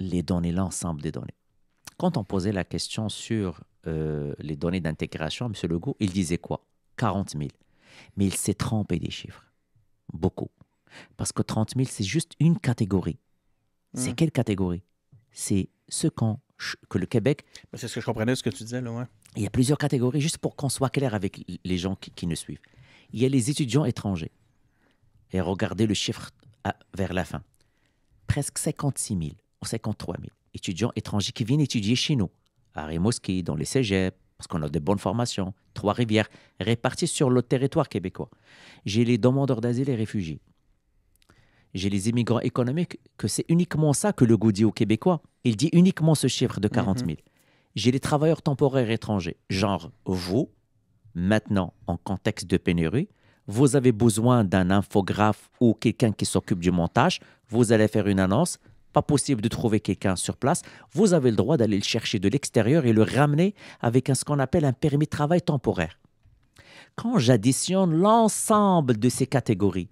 les données, l'ensemble des données. Quand on posait la question sur les données d'intégration, M. Legault, il disait quoi? 40 000. Mais il s'est trompé des chiffres. Beaucoup. Parce que 30 000, c'est juste une catégorie. C'est quelle catégorie? C'est ceux que le Québec... C'est ce que je comprenais de ce que tu disais, là, ouais. Il y a plusieurs catégories, juste pour qu'on soit clair avec les gens qui nous suivent. Il y a les étudiants étrangers. Et regardez le chiffre vers la fin. Presque 56 000 ou 53 000 étudiants étrangers qui viennent étudier chez nous, à Rimouski, dans les cégeps, parce qu'on a de bonnes formations, Trois-Rivières, répartis sur le territoire québécois. J'ai les demandeurs d'asile et réfugiés. J'ai les immigrants économiques, que c'est uniquement ça que le Legault dit aux Québécois. Il dit uniquement ce chiffre de 40 000. J'ai les travailleurs temporaires étrangers, genre vous, maintenant en contexte de pénurie, vous avez besoin d'un infographe ou quelqu'un qui s'occupe du montage, vous allez faire une annonce, pas possible de trouver quelqu'un sur place, vous avez le droit d'aller le chercher de l'extérieur et le ramener avec ce qu'on appelle un permis de travail temporaire. Quand j'additionne l'ensemble de ces catégories,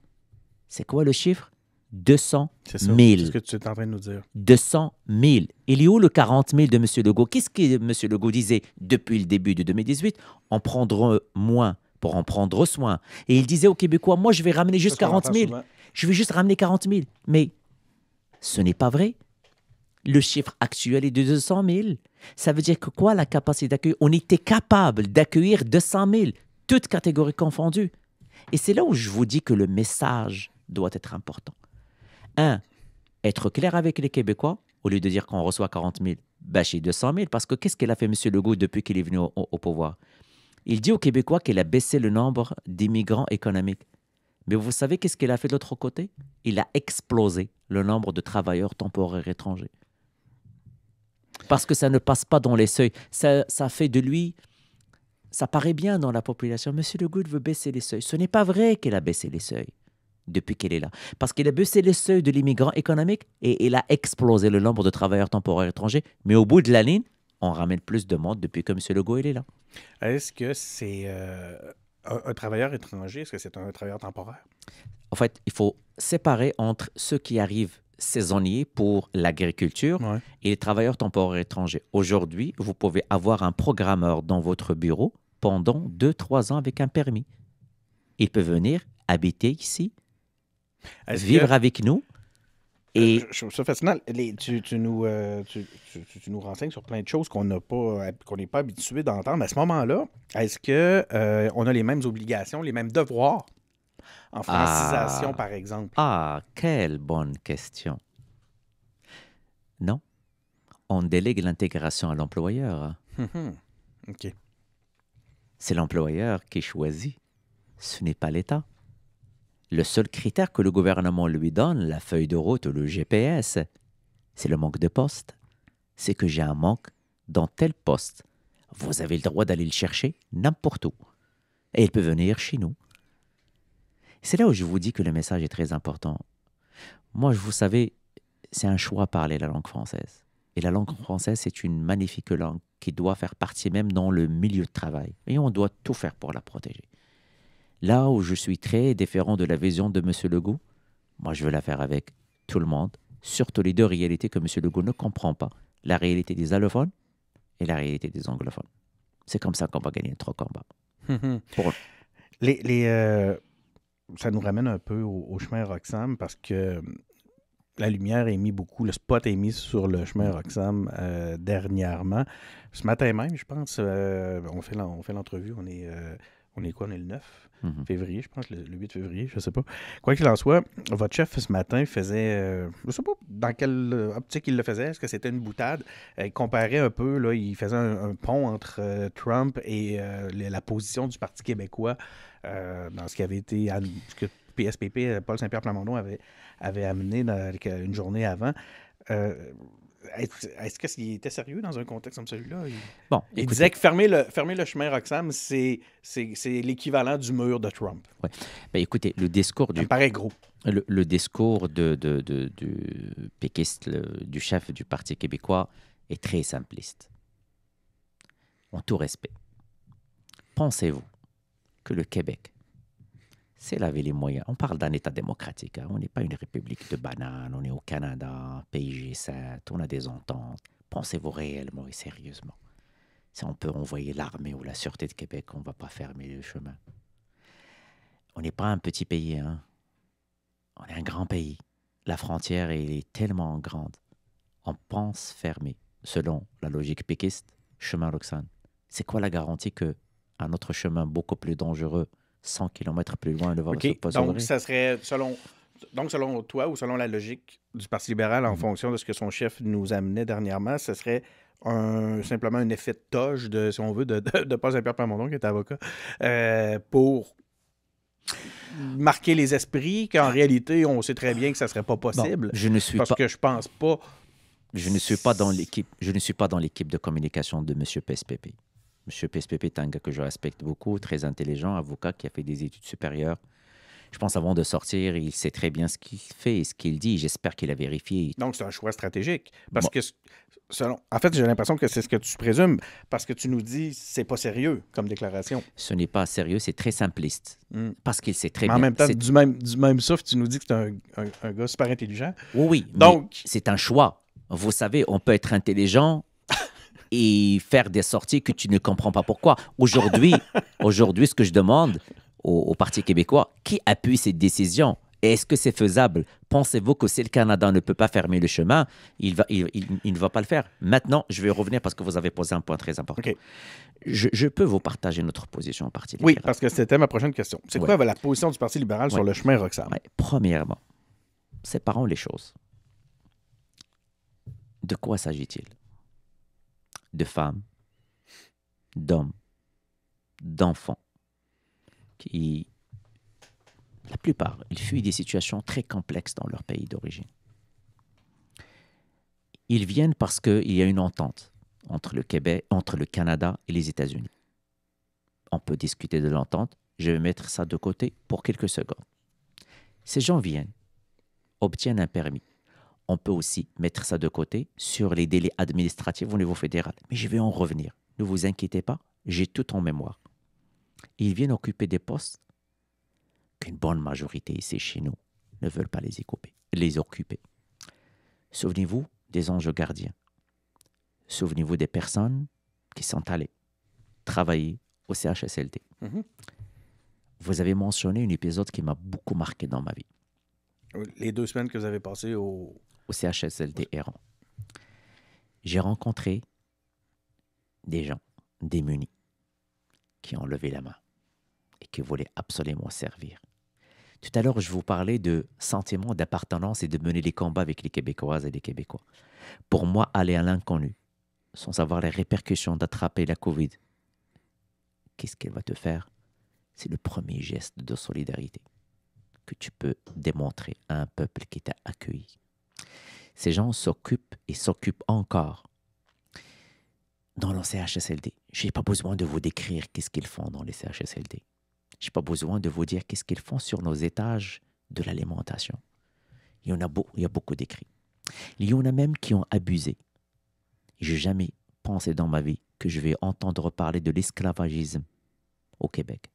c'est quoi le chiffre? 200 000. C'est ça, c'est ce que tu es en train de nous dire. 200 000. Il est où le 40 000 de M. Legault? Qu'est-ce que M. Legault disait depuis le début de 2018? En prendre moins pour en prendre soin. Et il disait aux Québécois, moi, je vais ramener juste 40 000. Je vais juste ramener 40 000. Mais ce n'est pas vrai. Le chiffre actuel est de 200 000. Ça veut dire que quoi, la capacité d'accueil? On était capable d'accueillir 200 000, toutes catégories confondues. Et c'est là où je vous dis que le message doit être important. 1, être clair avec les Québécois, au lieu de dire qu'on reçoit 40 000, bâcher 200 000, parce que qu'est-ce qu'il a fait, M. Legault, depuis qu'il est venu au pouvoir? Il dit aux Québécois qu'il a baissé le nombre d'immigrants économiques. Mais vous savez qu'est-ce qu'il a fait de l'autre côté? Il a explosé le nombre de travailleurs temporaires étrangers. Parce que ça ne passe pas dans les seuils. Ça fait de lui... Ça paraît bien dans la population. M. Legault veut baisser les seuils. Ce n'est pas vrai qu'il a baissé les seuils depuis qu'il est là. Parce qu'il a baissé les seuils de l'immigrant économique et il a explosé le nombre de travailleurs temporaires étrangers. Mais au bout de la ligne, on ramène plus de monde depuis que M. Legault il est là. Est-ce que c'est un travailleur étranger? Est-ce que c'est un travailleur temporaire? En fait, il faut séparer entre ceux qui arrivent saisonniers pour l'agriculture et les travailleurs temporaires étrangers. Aujourd'hui, vous pouvez avoir un programmeur dans votre bureau pendant 2-3 ans avec un permis. Il peut venir habiter ici, vivre avec nous Et Je trouve ça fascinant. Tu nous renseignes sur plein de choses qu'on n'a pas, qu'on n'est pas habitué d'entendre. À ce moment-là, est-ce que on a les mêmes obligations, les mêmes devoirs en francisation, ah, par exemple? quelle bonne question. Non, on délègue l'intégration à l'employeur. Mhm. OK. C'est l'employeur qui choisit. Ce n'est pas l'État. Le seul critère que le gouvernement lui donne, la feuille de route, le GPS, c'est le manque de postes. C'est que j'ai un manque dans tel poste. Vous avez le droit d'aller le chercher n'importe où. Et il peut venir chez nous. C'est là où je vous dis que le message est très important. Moi, vous savez, c'est un choix parler la langue française. Et la langue française, c'est une magnifique langue qui doit faire partie même dans le milieu de travail. Et on doit tout faire pour la protéger. Là où je suis très différent de la vision de M. Legault, moi, je veux la faire avec tout le monde, surtout les deux réalités que M. Legault ne comprend pas, la réalité des allophones et la réalité des anglophones. C'est comme ça qu'on va gagner notre combat. Mhm. Pour- Ça nous ramène un peu au chemin Roxham parce que la lumière est mise beaucoup, le spot est mis sur le chemin Roxham dernièrement. Ce matin même, je pense, on fait l'entrevue, on est quoi, on est le 9 Mhm. février, je pense, le 8 février, je sais pas. Quoi qu'il en soit, votre chef ce matin faisait, je sais pas dans quelle optique il le faisait, est-ce que c'était une boutade? Il comparait un peu, là, il faisait un pont entre Trump et la position du Parti québécois dans ce qui avait été, ce que PSPP, Paul Saint-Pierre Plamondon avait amené une journée avant. Est-ce qu'il était sérieux dans un contexte comme celui-là? Bon, Il écoutez, disait que fermer le chemin Roxham, c'est l'équivalent du mur de Trump. ouais. Ben, écoutez, le discours Ça me paraît gros. le discours du péquiste, du chef du Parti québécois est très simpliste. En tout respect. Pensez-vous que le Québec, c'est laver les moyens. On parle d'un État démocratique. Hein. On n'est pas une république de bananes. On est au Canada, pays G7. On a des ententes. Pensez-vous réellement et sérieusement, si on peut envoyer l'armée ou la Sûreté de Québec, on ne va pas fermer le chemin. On n'est pas un petit pays. Hein. On est un grand pays. La frontière elle est tellement grande. On pense fermer, selon la logique péquiste, chemin Roxane. C'est quoi la garantie que un autre chemin beaucoup plus dangereux, 100 km plus loin, ne va OK. pas Donc, s'ouvrir? ça serait selon toi ou selon la logique du Parti libéral en fonction de ce que son chef nous amenait dernièrement, ce serait simplement un effet de toge, si on veut, de Paul Saint-Pierre Plamondon, qui est avocat, pour marquer les esprits, qu'en réalité, on sait très bien que ça serait pas Bon, possible. je ne suis Parce pas, que je pense pas. je ne suis pas dans l'équipe, je ne suis pas dans l'équipe de communication de M. PSPP. M. PSPP est un gars que je respecte beaucoup, très intelligent, avocat qui a fait des études supérieures. Je pense avant de sortir, il sait très bien ce qu'il fait et ce qu'il dit. J'espère qu'il a vérifié. Donc, c'est un choix stratégique. Parce Bon. que, en fait, j'ai l'impression que c'est ce que tu présumes, parce que tu nous dis c'est pas sérieux comme déclaration. Ce n'est pas sérieux, c'est très simpliste. Mm. Parce qu'il sait très Mais en bien. même temps, C'est- du même souffle, tu nous dis que c'est un gars super intelligent. Oui, oui, mais Donc, c'est un choix. Vous savez, on peut être intelligent et faire des sorties que tu ne comprends pas pourquoi. Aujourd'hui, ce que je demande au Parti québécois, qui appuie cette décision? Est-ce que c'est faisable? Pensez-vous que si le Canada ne peut pas fermer le chemin, il ne va pas le faire? Maintenant, je vais revenir parce que vous avez posé un point très important. OK. Je peux vous partager notre position au Parti Oui, libéral. parce que c'était ma prochaine question. C'est Ouais. quoi la position du Parti libéral sur Ouais. le chemin Roxham? Ouais. Premièrement, séparons les choses. De quoi s'agit-il? De femmes, d'hommes, d'enfants qui, la plupart, ils fuient des situations très complexes dans leur pays d'origine. Ils viennent parce qu'il y a une entente entre le Québec, entre le Canada et les États-Unis. On peut discuter de l'entente. Je vais mettre ça de côté pour quelques secondes. Ces gens viennent, obtiennent un permis. On peut aussi mettre ça de côté sur les délais administratifs au niveau fédéral. Mais je vais en revenir. Ne vous inquiétez pas, j'ai tout en mémoire. Ils viennent occuper des postes qu'une bonne majorité ici chez nous ne veulent pas les occuper. Souvenez-vous des anges gardiens. Souvenez-vous des personnes qui sont allées travailler au CHSLD. Mhm. Vous avez mentionné un épisode qui m'a beaucoup marqué dans ma vie. Les 2 semaines que vous avez passées au CHSLD Héron. J'ai rencontré des gens démunis qui ont levé la main et qui voulaient absolument servir. Tout à l'heure, je vous parlais de sentiment d'appartenance et de mener les combats avec les Québécoises et les Québécois. Pour moi, aller à l'inconnu, sans savoir les répercussions d'attraper la COVID, qu'est-ce qu'elle va te faire? C'est le premier geste de solidarité que tu peux démontrer à un peuple qui t'a accueilli. Ces gens s'occupent et s'occupent encore dans le CHSLD. Je n'ai pas besoin de vous décrire qu'est-ce qu'ils font dans les CHSLD. Je n'ai pas besoin de vous dire qu'est-ce qu'ils font sur nos étages de l'alimentation. Il y a beaucoup d'écrits. Il y en a même qui ont abusé. Je n'ai jamais pensé dans ma vie que je vais entendre parler de l'esclavagisme au Québec.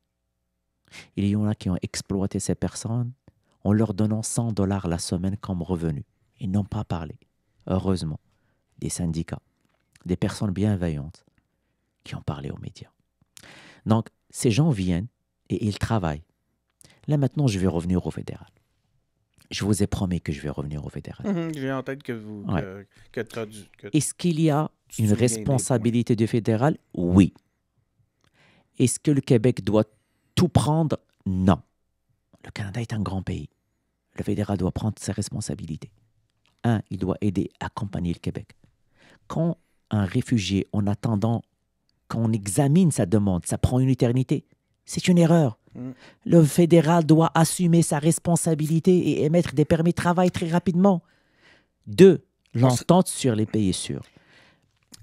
Il y en a qui ont exploité ces personnes en leur donnant 100 $ la semaine comme revenu. Ils n'ont pas parlé. Heureusement, des syndicats, des personnes bienveillantes qui ont parlé aux médias. Donc, ces gens viennent et ils travaillent. Là, maintenant, je vais revenir au fédéral. Je vous ai promis que je vais revenir au fédéral. J'ai en tête que vous... Ouais. Que Est-ce qu'il y a une responsabilité du fédéral? Oui. Est-ce que le Québec doit tout prendre? Non. Le Canada est un grand pays. Le fédéral doit prendre ses responsabilités. Il doit aider, accompagner le Québec. Quand un réfugié, en attendant qu'on examine sa demande, ça prend une éternité, c'est une erreur. Le fédéral doit assumer sa responsabilité et émettre des permis de travail très rapidement. 2, l'entente sur les pays sûrs.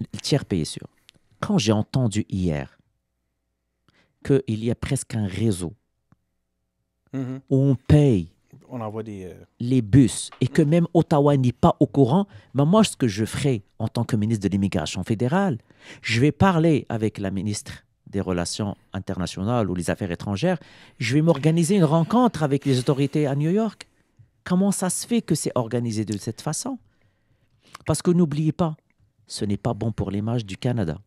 Le tiers pays sûr. Quand j'ai entendu hier qu'il y a presque un réseau où on paye on envoie les bus et que même Ottawa n'est pas au courant, mais moi, ce que je ferai en tant que ministre de l'Immigration fédérale, je vais parler avec la ministre des Relations internationales ou les Affaires étrangères, je vais m'organiser une rencontre avec les autorités à New York. Comment ça se fait que c'est organisé de cette façon? Parce que n'oubliez pas, ce n'est pas bon pour l'image du Canada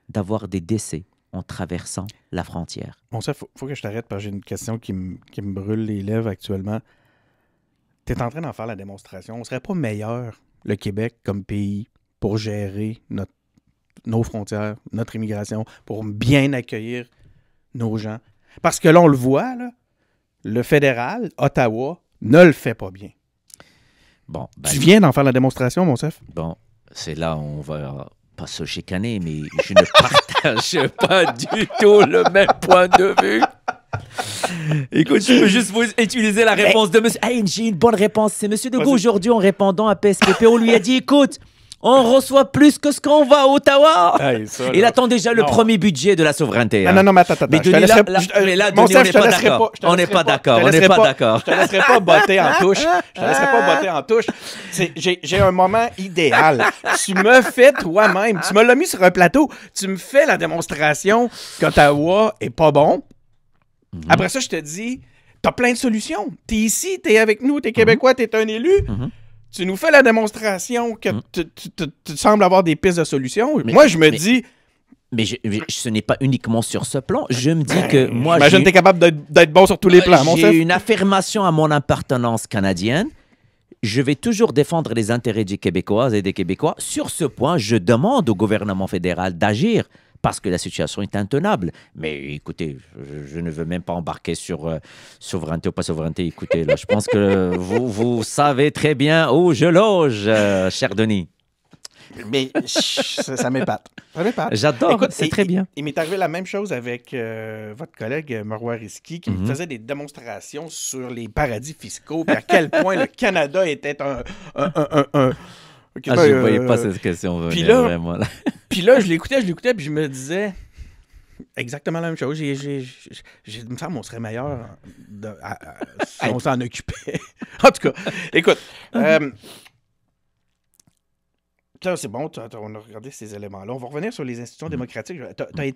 d'avoir des décès en traversant la frontière. Bon, ça, faut que je t'arrête parce que j'ai une question qui me brûle les lèvres actuellement. Tu es en train d'en faire la démonstration. On ne serait pas meilleur, le Québec, comme pays, pour gérer nos frontières, notre immigration, pour bien accueillir nos gens? Parce que là, on le voit, là, le fédéral, Ottawa, ne le fait pas bien. Bon, tu viens d'en faire la démonstration, mon chef? Bon, c'est là où on va pas se chicaner, mais je ne partage pas du tout le même point de vue. Écoute, je peux juste vous utiliser la réponse de monsieur. Hey, j'ai une bonne réponse. C'est monsieur Legault aujourd'hui en répondant à PSPP. On lui a dit, écoute, on reçoit plus que ce qu'on va à Ottawa. Hey, ça, il attend déjà le premier budget de la souveraineté. Non, mais attends. Mais là, on n'est pas d'accord. On n'est pas d'accord. On n'est pas d'accord. Je te laisserai pas botter en touche. J'ai un moment idéal. Tu me fais toi-même. Tu me l'as mis sur un plateau. Tu me fais la démonstration qu'Ottawa est pas bon. Après ça, je te dis, t'as plein de solutions. T'es ici, t'es avec nous, t'es Québécois, t'es un élu. Tu nous fais la démonstration que tu sembles avoir des pistes de solutions. Moi, je me dis... Mais ce n'est pas uniquement sur ce plan. Je me dis que moi... J'imagine que tu es capable d'être bon sur tous les plans, mon chef. J'ai une affirmation à mon appartenance canadienne. Je vais toujours défendre les intérêts des Québécoises et des Québécois. Sur ce point, je demande au gouvernement fédéral d'agir parce que la situation est intenable. Mais écoutez, je ne veux même pas embarquer sur souveraineté ou pas souveraineté. Écoutez, là, je pense que vous savez très bien où je loge, cher Denis. Mais ça m'épate. J'adore, écoute, c'est très bien. Il m'est arrivé la même chose avec votre collègue Marois Risky qui me faisait des démonstrations sur les paradis fiscaux et à quel point le Canada était un je ne voyais pas cette question venir, vraiment. Puis là, je l'écoutais, puis je me disais exactement la même chose. Il me semble qu'on serait meilleur si on s'en occupait. En tout cas, écoute... c'est bon, on a regardé ces éléments-là. On va revenir sur les institutions démocratiques. Tu as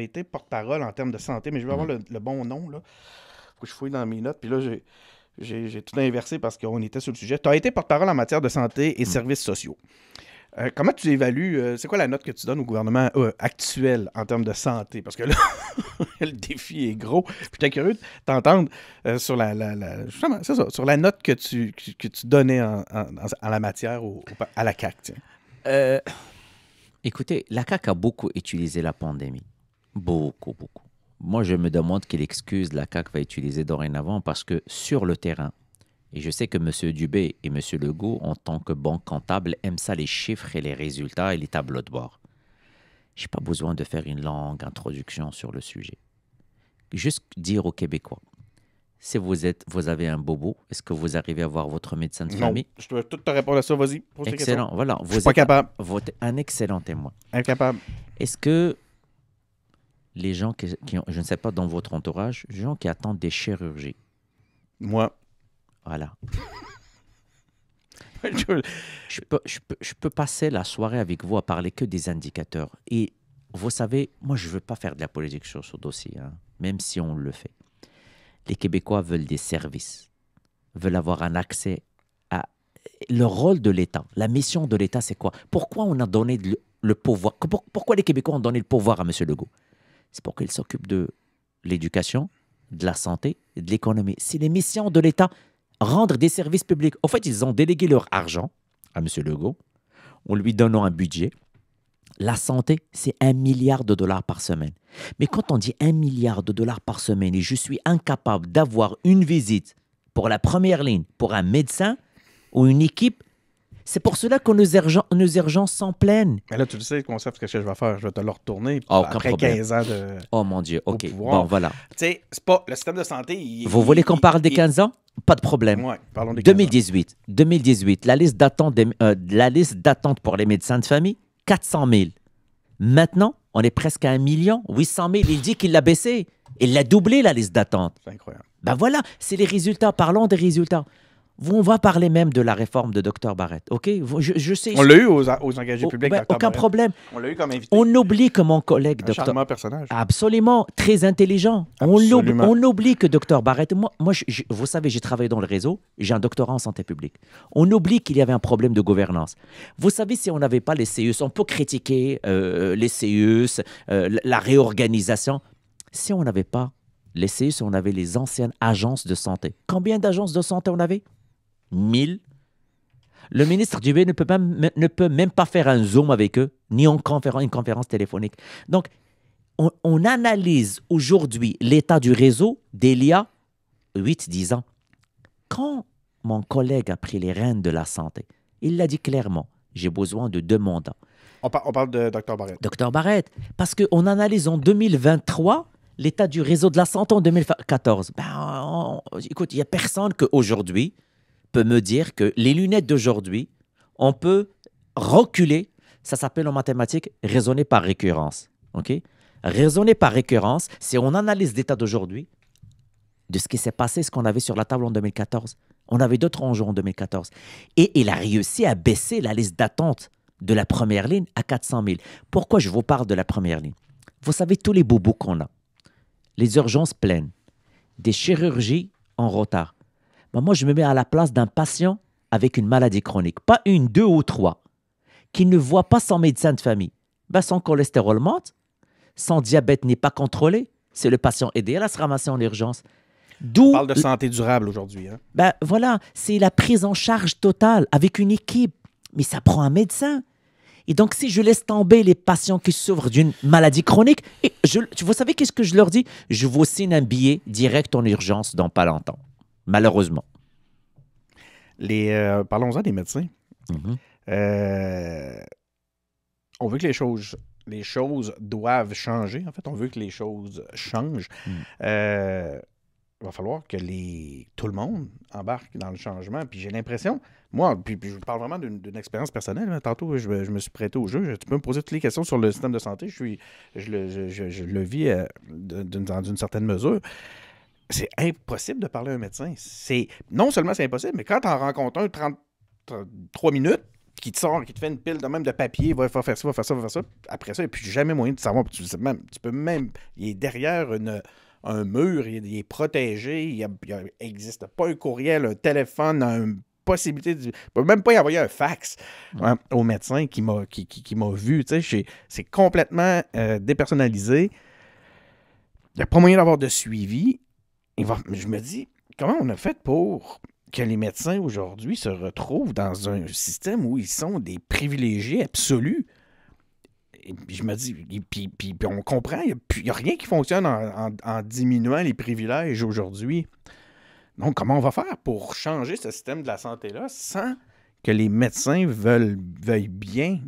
été porte-parole en termes de santé, mais je veux avoir le bon nom. Là. Faut que je fouille dans mes notes. Puis là, j'ai tout inversé parce qu'on était sur le sujet. Tu as été porte-parole en matière de santé et services sociaux. Comment tu évalues, c'est quoi la note que tu donnes au gouvernement actuel en termes de santé? Parce que là, le défi est gros. Puis j'étais curieux de t'entendre sur justement, c'est ça, sur la note que tu donnais en la matière à la CAQ. Tiens. Écoutez, la CAQ a beaucoup utilisé la pandémie. Beaucoup, beaucoup. Moi, je me demande quelle excuse la CAQ va utiliser dorénavant parce que sur le terrain, et je sais que M. Dubé et M. Legault, en tant que banque comptable, aiment ça, les chiffres et les résultats et les tableaux de bord. Je n'ai pas besoin de faire une longue introduction sur le sujet. Juste dire aux Québécois, si vous avez un bobo, est-ce que vous arrivez à voir votre médecin de famille? Non, je dois tout te répondre à ça, vas-y. Excellent, voilà. Je suis pas capable. Vous êtes un excellent témoin. Incapable. Est-ce que les gens qui ont, je ne sais pas, dans votre entourage, les gens qui attendent des chirurgies? Moi. Voilà. je peux passer la soirée avec vous à parler que des indicateurs. Et vous savez, moi, je ne veux pas faire de la politique sur ce dossier, hein, même si on le fait. Les Québécois veulent des services, veulent avoir un accès à... Le rôle de l'État, la mission de l'État, c'est quoi? Pourquoi on a donné le pouvoir? Pourquoi les Québécois ont donné le pouvoir à M. Legault? C'est pour qu'il s'occupe de l'éducation, de la santé et de l'économie. C'est les missions de l'État. Rendre des services publics. En fait, ils ont délégué leur argent à M. Legault en lui donnant un budget. La santé, c'est 1 milliard de dollars par semaine. Mais quand on dit 1 milliard de dollars par semaine et je suis incapable d'avoir une visite pour la première ligne, pour un médecin ou une équipe, c'est pour cela que nos urgences sont pleines. Mais là, tu le sais, le concept, ce que je vais faire, je vais te le retourner après 15 ans de... Oh mon Dieu, OK. Bon, voilà. Tu sais, c'est pas... Le système de santé... Vous voulez qu'on parle des 15 ans? Pas de problème. Oui, parlons des 15 ans. 2018, la liste d'attente pour les médecins de famille, 400 000. Maintenant, on est presque à 1 800 000. Il dit qu'il l'a baissé. Il l'a doublé, la liste d'attente. C'est incroyable. Ben voilà, c'est les résultats. Parlons des résultats. On va parler même de la réforme de Dr Barrett, OK? Je sais... On l'a eu aux engagés publics, Dr. aucun Barrett. Problème. On l'a eu comme invité. On oublie que mon collègue... Un charmant personnage. Absolument, très intelligent. On oublie que Dr Barrett... Moi vous savez, j'ai travaillé dans le réseau, j'ai un doctorat en santé publique. On oublie qu'il y avait un problème de gouvernance. Vous savez, si on n'avait pas les CEUS, on peut critiquer les CEUS, la réorganisation. Si on n'avait pas les CEUS, on avait les anciennes agences de santé. Combien d'agences de santé on avait? 1000. Le ministre Dubé ne peut même pas faire un Zoom avec eux, ni une conférence téléphonique. Donc, on analyse aujourd'hui l'état du réseau d'il y a 8-10 ans. Quand mon collègue a pris les rênes de la santé, il l'a dit clairement, j'ai besoin de 2 mandats. On parle de Dr Barrett. Dr Barrett, parce qu'on analyse en 2023 l'état du réseau de la santé en 2014. Écoute, il n'y a personne qu'aujourd'hui peut me dire que les lunettes d'aujourd'hui, on peut reculer, ça s'appelle en mathématiques raisonner par récurrence. OK? Raisonner par récurrence, c'est on analyse l'état d'aujourd'hui, de ce qui s'est passé, ce qu'on avait sur la table en 2014. On avait d'autres enjeux en 2014. Et il a réussi à baisser la liste d'attente de la première ligne à 400 000. Pourquoi je vous parle de la première ligne? Vous savez, tous les bobos qu'on a, les urgences pleines, des chirurgies en retard. Moi, je me mets à la place d'un patient avec une maladie chronique, pas 1, 2 ou 3, qui ne voit pas son médecin de famille. Son cholestérol monte, son diabète n'est pas contrôlé, c'est le patient aidé à se ramasser en urgence. On parle de santé durable aujourd'hui. Hein? Voilà, c'est la prise en charge totale avec une équipe, mais ça prend un médecin. Et donc, si je laisse tomber les patients qui souffrent d'une maladie chronique, vous savez qu'est-ce que je leur dis? Je vous signe un billet direct en urgence dans pas longtemps. Malheureusement. Parlons-en des médecins. Mm-hmm. On veut que les choses doivent changer. En fait, on veut que les choses changent. Il va falloir que tout le monde embarque dans le changement. Puis j'ai l'impression, moi, puis je parle vraiment d'une expérience personnelle. Hein. Tantôt, je me suis prêté au jeu. Tu peux me poser toutes les questions sur le système de santé. Je le vis dans une certaine mesure. C'est impossible de parler à un médecin. Non seulement c'est impossible, mais quand tu en rencontres un 33 minutes, qui te sort, qui te fait une pile de papier, va faire ça, va faire ça, va faire ça, après ça, il n'y a plus jamais moyen de savoir. Tu peux même, il est derrière un mur, il est protégé, il n'existe pas un courriel, un téléphone, un possibilité de... Je peux même pas y envoyer un fax au médecin qui m'a vu. C'est complètement dépersonnalisé. Il n'y a pas moyen d'avoir de suivi. Je me dis, comment on a fait pour que les médecins aujourd'hui se retrouvent dans un système où ils sont des privilégiés absolus? Et puis je me dis, puis on comprend, il n'y a rien qui fonctionne en diminuant les privilèges aujourd'hui. Donc, comment on va faire pour changer ce système de la santé-là sans que les médecins veuillent bien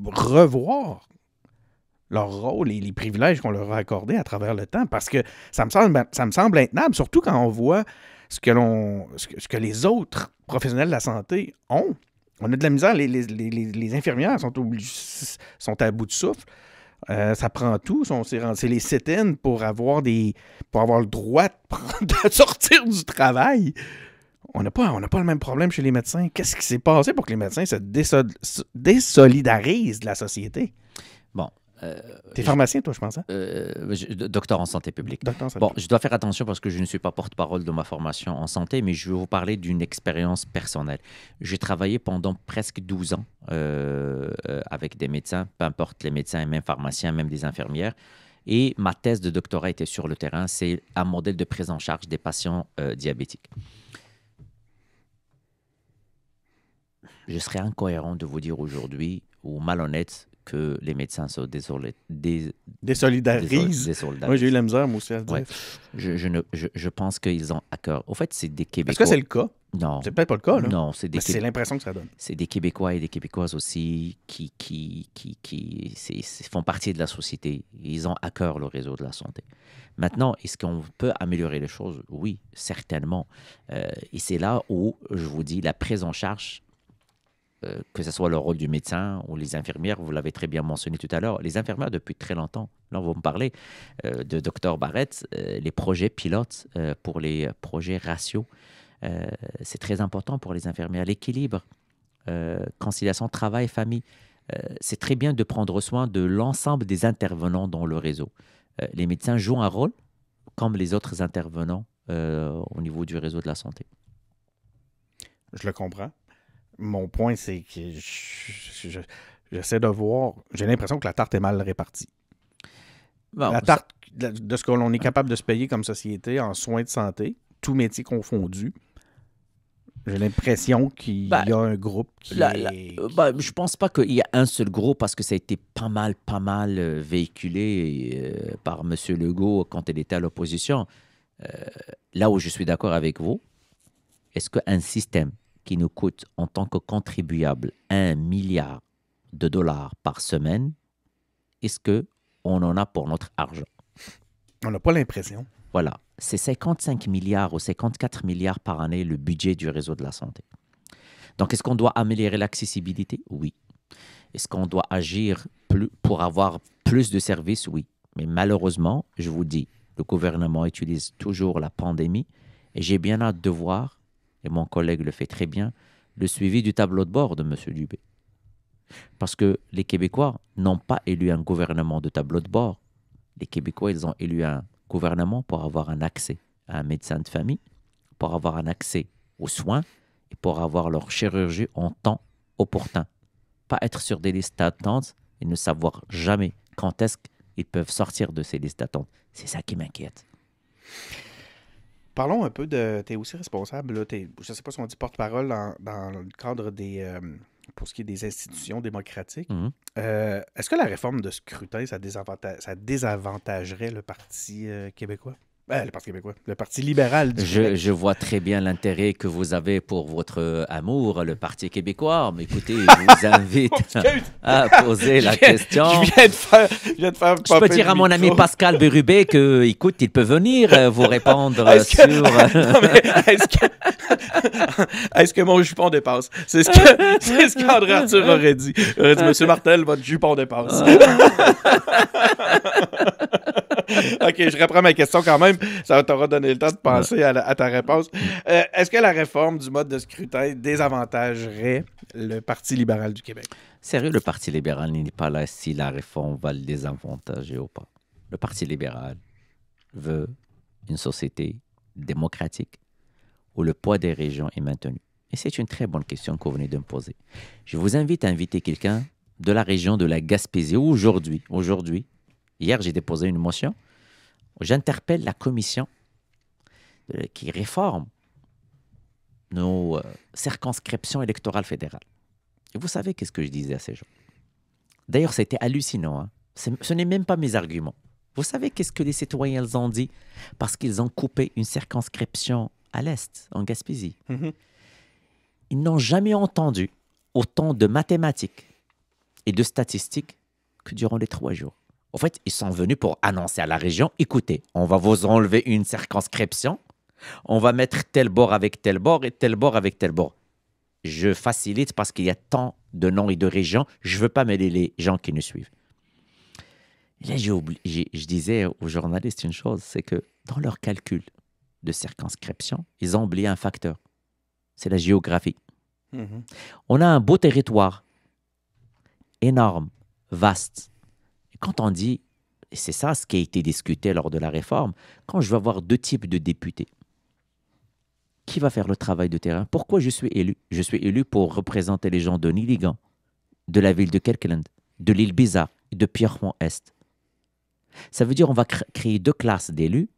revoir leur rôle et les privilèges qu'on leur a accordés à travers le temps? Parce que ça me semble intenable, surtout quand on voit ce que les autres professionnels de la santé ont. On a de la misère, les infirmières sont à bout de souffle. Ça prend tout. C'est les sit-ins pour avoir le droit de sortir du travail. On n'a pas le même problème chez les médecins. Qu'est-ce qui s'est passé pour que les médecins se désolidarisent de la société? Bon. T'es pharmacien, toi, je pense, hein? Docteur en santé publique. Je dois faire attention parce que je ne suis pas porte-parole de ma formation en santé, mais je vais vous parler d'une expérience personnelle. J'ai travaillé pendant presque 12 ans avec des médecins, peu importe les médecins, même pharmaciens, même des infirmières. Et ma thèse de doctorat était sur le terrain. C'est un modèle de prise en charge des patients diabétiques. Je serais incohérent de vous dire aujourd'hui, ou malhonnête, que les médecins se désolidarisent. Moi, j'ai eu la misère, moi aussi, à le dire. Ouais. Je pense qu'ils ont à cœur. Au fait, c'est des Québécois. Est-ce que c'est le cas? Non. C'est peut-être pas le cas, là. Non, c'est l'impression que ça donne. C'est des Québécois et des Québécoises aussi qui font partie de la société. Ils ont à cœur le réseau de la santé. Maintenant, est-ce qu'on peut améliorer les choses? Oui, certainement. Et c'est là où, je vous dis, la prise en charge, que ce soit le rôle du médecin ou les infirmières, vous l'avez très bien mentionné tout à l'heure, les infirmières depuis très longtemps, là on va me parler de Dr Barrett, les projets pilotes pour les projets ratios, c'est très important pour les infirmières. L'équilibre, conciliation travail-famille, c'est très bien de prendre soin de l'ensemble des intervenants dans le réseau. Les médecins jouent un rôle comme les autres intervenants au niveau du réseau de la santé. Je le comprends. Mon point, c'est que j'essaie de voir... J'ai l'impression que la tarte est mal répartie. Bon, la tarte de ce que l'on est capable de se payer comme société en soins de santé, tout métier confondu, j'ai l'impression qu'il y a un groupe qui je pense pas qu'il y a un seul groupe parce que ça a été pas mal véhiculé par M. Legault quand il était à l'opposition. Là où je suis d'accord avec vous, est-ce qu'un système qui nous coûte en tant que contribuable 1 milliard de dollars par semaine, est-ce qu'on en a pour notre argent? On n'a pas l'impression. Voilà. C'est 55 milliards ou 54 milliards par année le budget du réseau de la santé. Donc, est-ce qu'on doit améliorer l'accessibilité? Oui. Est-ce qu'on doit agir pour avoir plus de services? Oui. Mais malheureusement, je vous dis, le gouvernement utilise toujours la pandémie et j'ai bien hâte de voir, et mon collègue le fait très bien, le suivi du tableau de bord de M. Dubé. Parce que les Québécois n'ont pas élu un gouvernement de tableau de bord. Les Québécois, ils ont élu un gouvernement pour avoir un accès à un médecin de famille, pour avoir un accès aux soins et pour avoir leur chirurgie en temps opportun. Pas être sur des listes d'attente et ne savoir jamais quand est-ce qu'ils peuvent sortir de ces listes d'attente. C'est ça qui m'inquiète. Parlons un peu de... Tu es aussi responsable, là, je ne sais pas si on dit porte-parole dans le cadre des... pour ce qui est des institutions démocratiques. Mm-hmm. Est-ce que la réforme de scrutin, ça désavantagerait le Parti québécois? Le Parti québécois, le Parti libéral du Québec. Je vois très bien l'intérêt que vous avez pour votre amour, le Parti québécois. Mais écoutez, je vous invite à poser la question. Je viens de faire je peux dire à mon ami Pascal Bérubé que, écoute, il peut venir vous répondre sur... Est-ce que mon jupon dépasse? C'est ce qu'André Arthur aurait dit. Il aurait dit, Monsieur Martel, votre jupon dépasse. OK, je reprends ma question quand même. Ça t'aura donné le temps de penser à ta réponse. Est-ce que la réforme du mode de scrutin désavantagerait le Parti libéral du Québec? Sérieux, le Parti libéral n'est pas là si la réforme va le désavantager ou pas. Le Parti libéral veut une société démocratique où le poids des régions est maintenu. Et c'est une très bonne question que vous venez de me poser. Je vous invite à inviter quelqu'un de la région de la Gaspésie aujourd'hui. Hier, j'ai déposé une motion où j'interpelle la commission qui réforme nos circonscriptions électorales fédérales. Et vous savez qu'est-ce que je disais à ces gens? D'ailleurs, c'était hallucinant. Hein? Ce n'est même pas mes arguments. Vous savez qu'est-ce que les citoyens ils ont dit? Parce qu'ils ont coupé une circonscription à l'Est, en Gaspésie. Mhm. Ils n'ont jamais entendu autant de mathématiques et de statistiques que durant les 3 jours. En fait, ils sont venus pour annoncer à la région, écoutez, on va vous enlever une circonscription, on va mettre tel bord avec tel bord et tel bord avec tel bord. Je facilite parce qu'il y a tant de noms et de régions, je ne veux pas mêler les gens qui nous suivent. Et là, je disais aux journalistes une chose, c'est que dans leur calcul de circonscription, ils ont oublié un facteur. C'est la géographie. Mhm. On a un beau territoire, énorme, vaste. Et quand on dit, et c'est ça ce qui a été discuté lors de la réforme, quand je vais avoir 2 types de députés, qui va faire le travail de terrain? Pourquoi je suis élu? Je suis élu pour représenter les gens de Niligan, de la ville de Kirkland, de l'île Bizarre et de Pierremont-Est. Ça veut dire qu'on va créer 2 classes d'élus,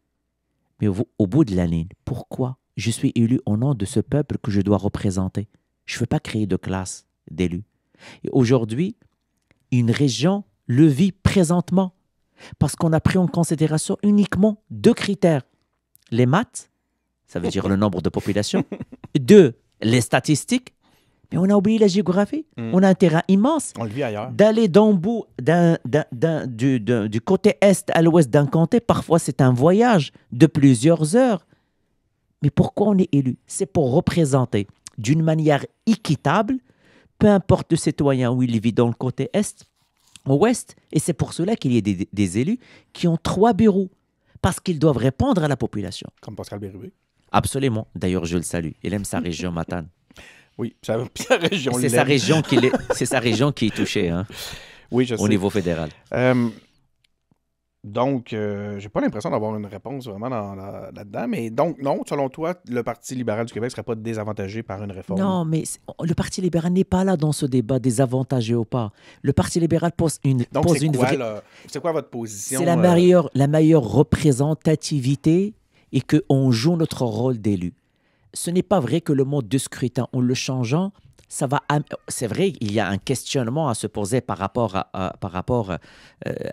mais au bout de la ligne, pourquoi je suis élu au nom de ce peuple que je dois représenter? Je ne veux pas créer 2 classes d'élus. Et aujourd'hui, une région le vit présentement parce qu'on a pris en considération uniquement 2 critères. Les maths, ça veut dire le nombre de population. 2, les statistiques. Mais on a oublié la géographie. On a un terrain immense. On le vit ailleurs. D'aller du côté est à l'ouest d'un comté, parfois c'est un voyage de plusieurs heures. Mais pourquoi on est élu? C'est pour représenter d'une manière équitable, peu importe le citoyen où il vit dans le côté est, ouest. Et c'est pour cela qu'il y a des élus qui ont 3 bureaux, parce qu'ils doivent répondre à la population. Comme Pascal Bérubé. Absolument. D'ailleurs, je le salue. Il aime sa région, Matane. Oui, sa région. C'est sa région c'est sa région qui est touchée, hein, oui, je sais. au niveau fédéral. Donc, j'ai pas l'impression d'avoir une réponse vraiment là-dedans. Mais donc, non, selon toi, le Parti libéral du Québec ne serait pas désavantagé par une réforme? Non, mais le Parti libéral n'est pas là dans ce débat, désavantagé ou pas. Le Parti libéral pose une... Donc, pose c'est quoi votre position? C'est la meilleure représentativité et qu'on joue notre rôle d'élu. Ce n'est pas vrai que le mode de scrutin, en le changeant, ça va... C'est vrai, il y a un questionnement à se poser par rapport à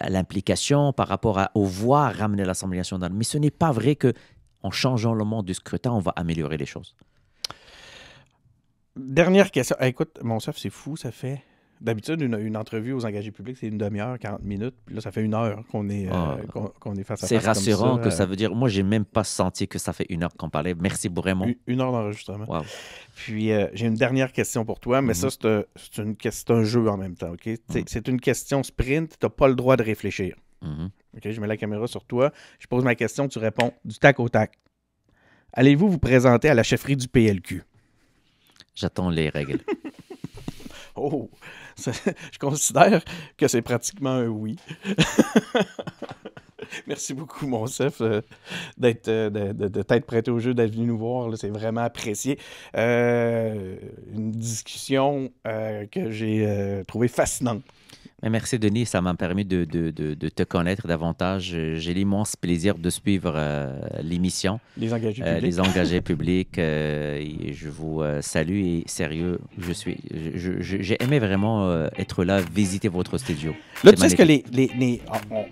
l'implication, par rapport aux voix ramener l'Assemblée nationale. Mais ce n'est pas vrai qu'en changeant le mode du scrutin, on va améliorer les choses. Dernière question. Écoute, mon chef, c'est fou, ça fait... D'habitude, une entrevue aux engagés publics, c'est une demi-heure, 40 minutes. Puis là, ça fait 1 heure qu'on est, qu'on est face à face. C'est rassurant comme que ça veut dire... Moi, je n'ai même pas senti que ça fait 1 heure qu'on parlait. Merci vraiment. 1 heure d'enregistrement. Wow. Puis, j'ai une dernière question pour toi, mais ça, c'est un jeu en même temps. OK? C'est une question sprint. Tu n'as pas le droit de réfléchir. OK? Je mets la caméra sur toi. Je pose ma question. Tu réponds du tac au tac. Allez-vous vous présenter à la chefferie du PLQ? J'attends les règles. Oh! Je considère que c'est pratiquement un oui. Merci beaucoup, mon chef, de t'être prêté au jeu, d'être venu nous voir. Là, c'est vraiment apprécié. Une discussion que j'ai trouvée fascinante. Mais merci, Denis. Ça m'a permis de te connaître davantage. J'ai l'immense plaisir de suivre l'émission. Les engagés publics. Les engagés publics. Et je vous salue. Et sérieux, j'ai aimé vraiment être là, visiter votre studio. Là, tu sais ce que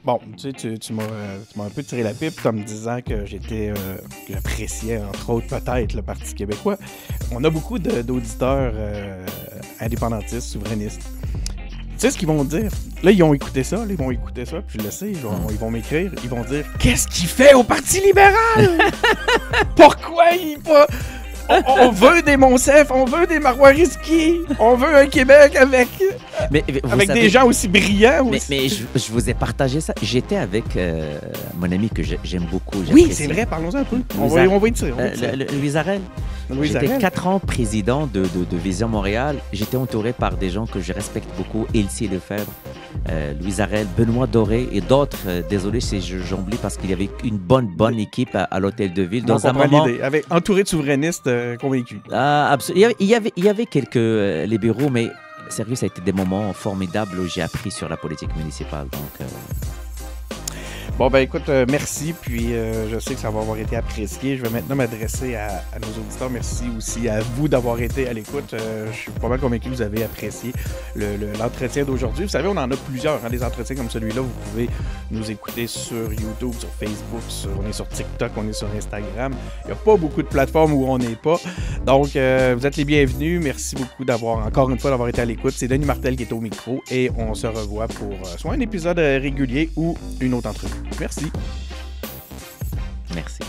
bon, tu m'as un peu tiré la pipe en me disant que j'appréciais, entre autres, peut-être le Parti québécois. On a beaucoup d'auditeurs indépendantistes, souverainistes. Tu sais ce qu'ils vont dire? Là, ils vont écouter ça, puis je le sais, ils vont m'écrire, ils vont dire « Qu'est-ce qu'il fait au Parti libéral? Pourquoi il pas... On veut des Monsef, on veut des Marois Risky, on veut un Québec avec des gens aussi brillants. Mais je vous ai partagé ça. J'étais avec mon ami que j'aime beaucoup. Oui, c'est vrai, parlons-en un peu. On va y dire. Louis Arel. J'étais 4 ans président de Vision Montréal. J'étais entouré par des gens que je respecte beaucoup. Elsie Lefebvre, Louis Arel, Benoît Doré et d'autres. Désolé si j'oublie parce qu'il y avait une bonne équipe à l'Hôtel de Ville. Dans un moment, entouré de souverainistes convaincus. Absolument. Il y avait quelques libéraux, mais sérieux, ça a été des moments formidables où j'ai appris sur la politique municipale. Donc, Bon, ben écoute, merci. Puis je sais que ça va avoir été apprécié. Je vais maintenant m'adresser à nos auditeurs. Merci aussi à vous d'avoir été à l'écoute. Je suis pas mal convaincu que vous avez apprécié l'entretien d'aujourd'hui. Vous savez, on en a plusieurs, des entretiens comme celui-là. Vous pouvez nous écouter sur YouTube, sur Facebook, on est sur TikTok, on est sur Instagram. Il n'y a pas beaucoup de plateformes où on n'est pas. Donc, vous êtes les bienvenus. Merci beaucoup encore une fois d'avoir été à l'écoute. C'est Denis Martel qui est au micro et on se revoit pour soit un épisode régulier ou une autre entrevue. Merci. Merci.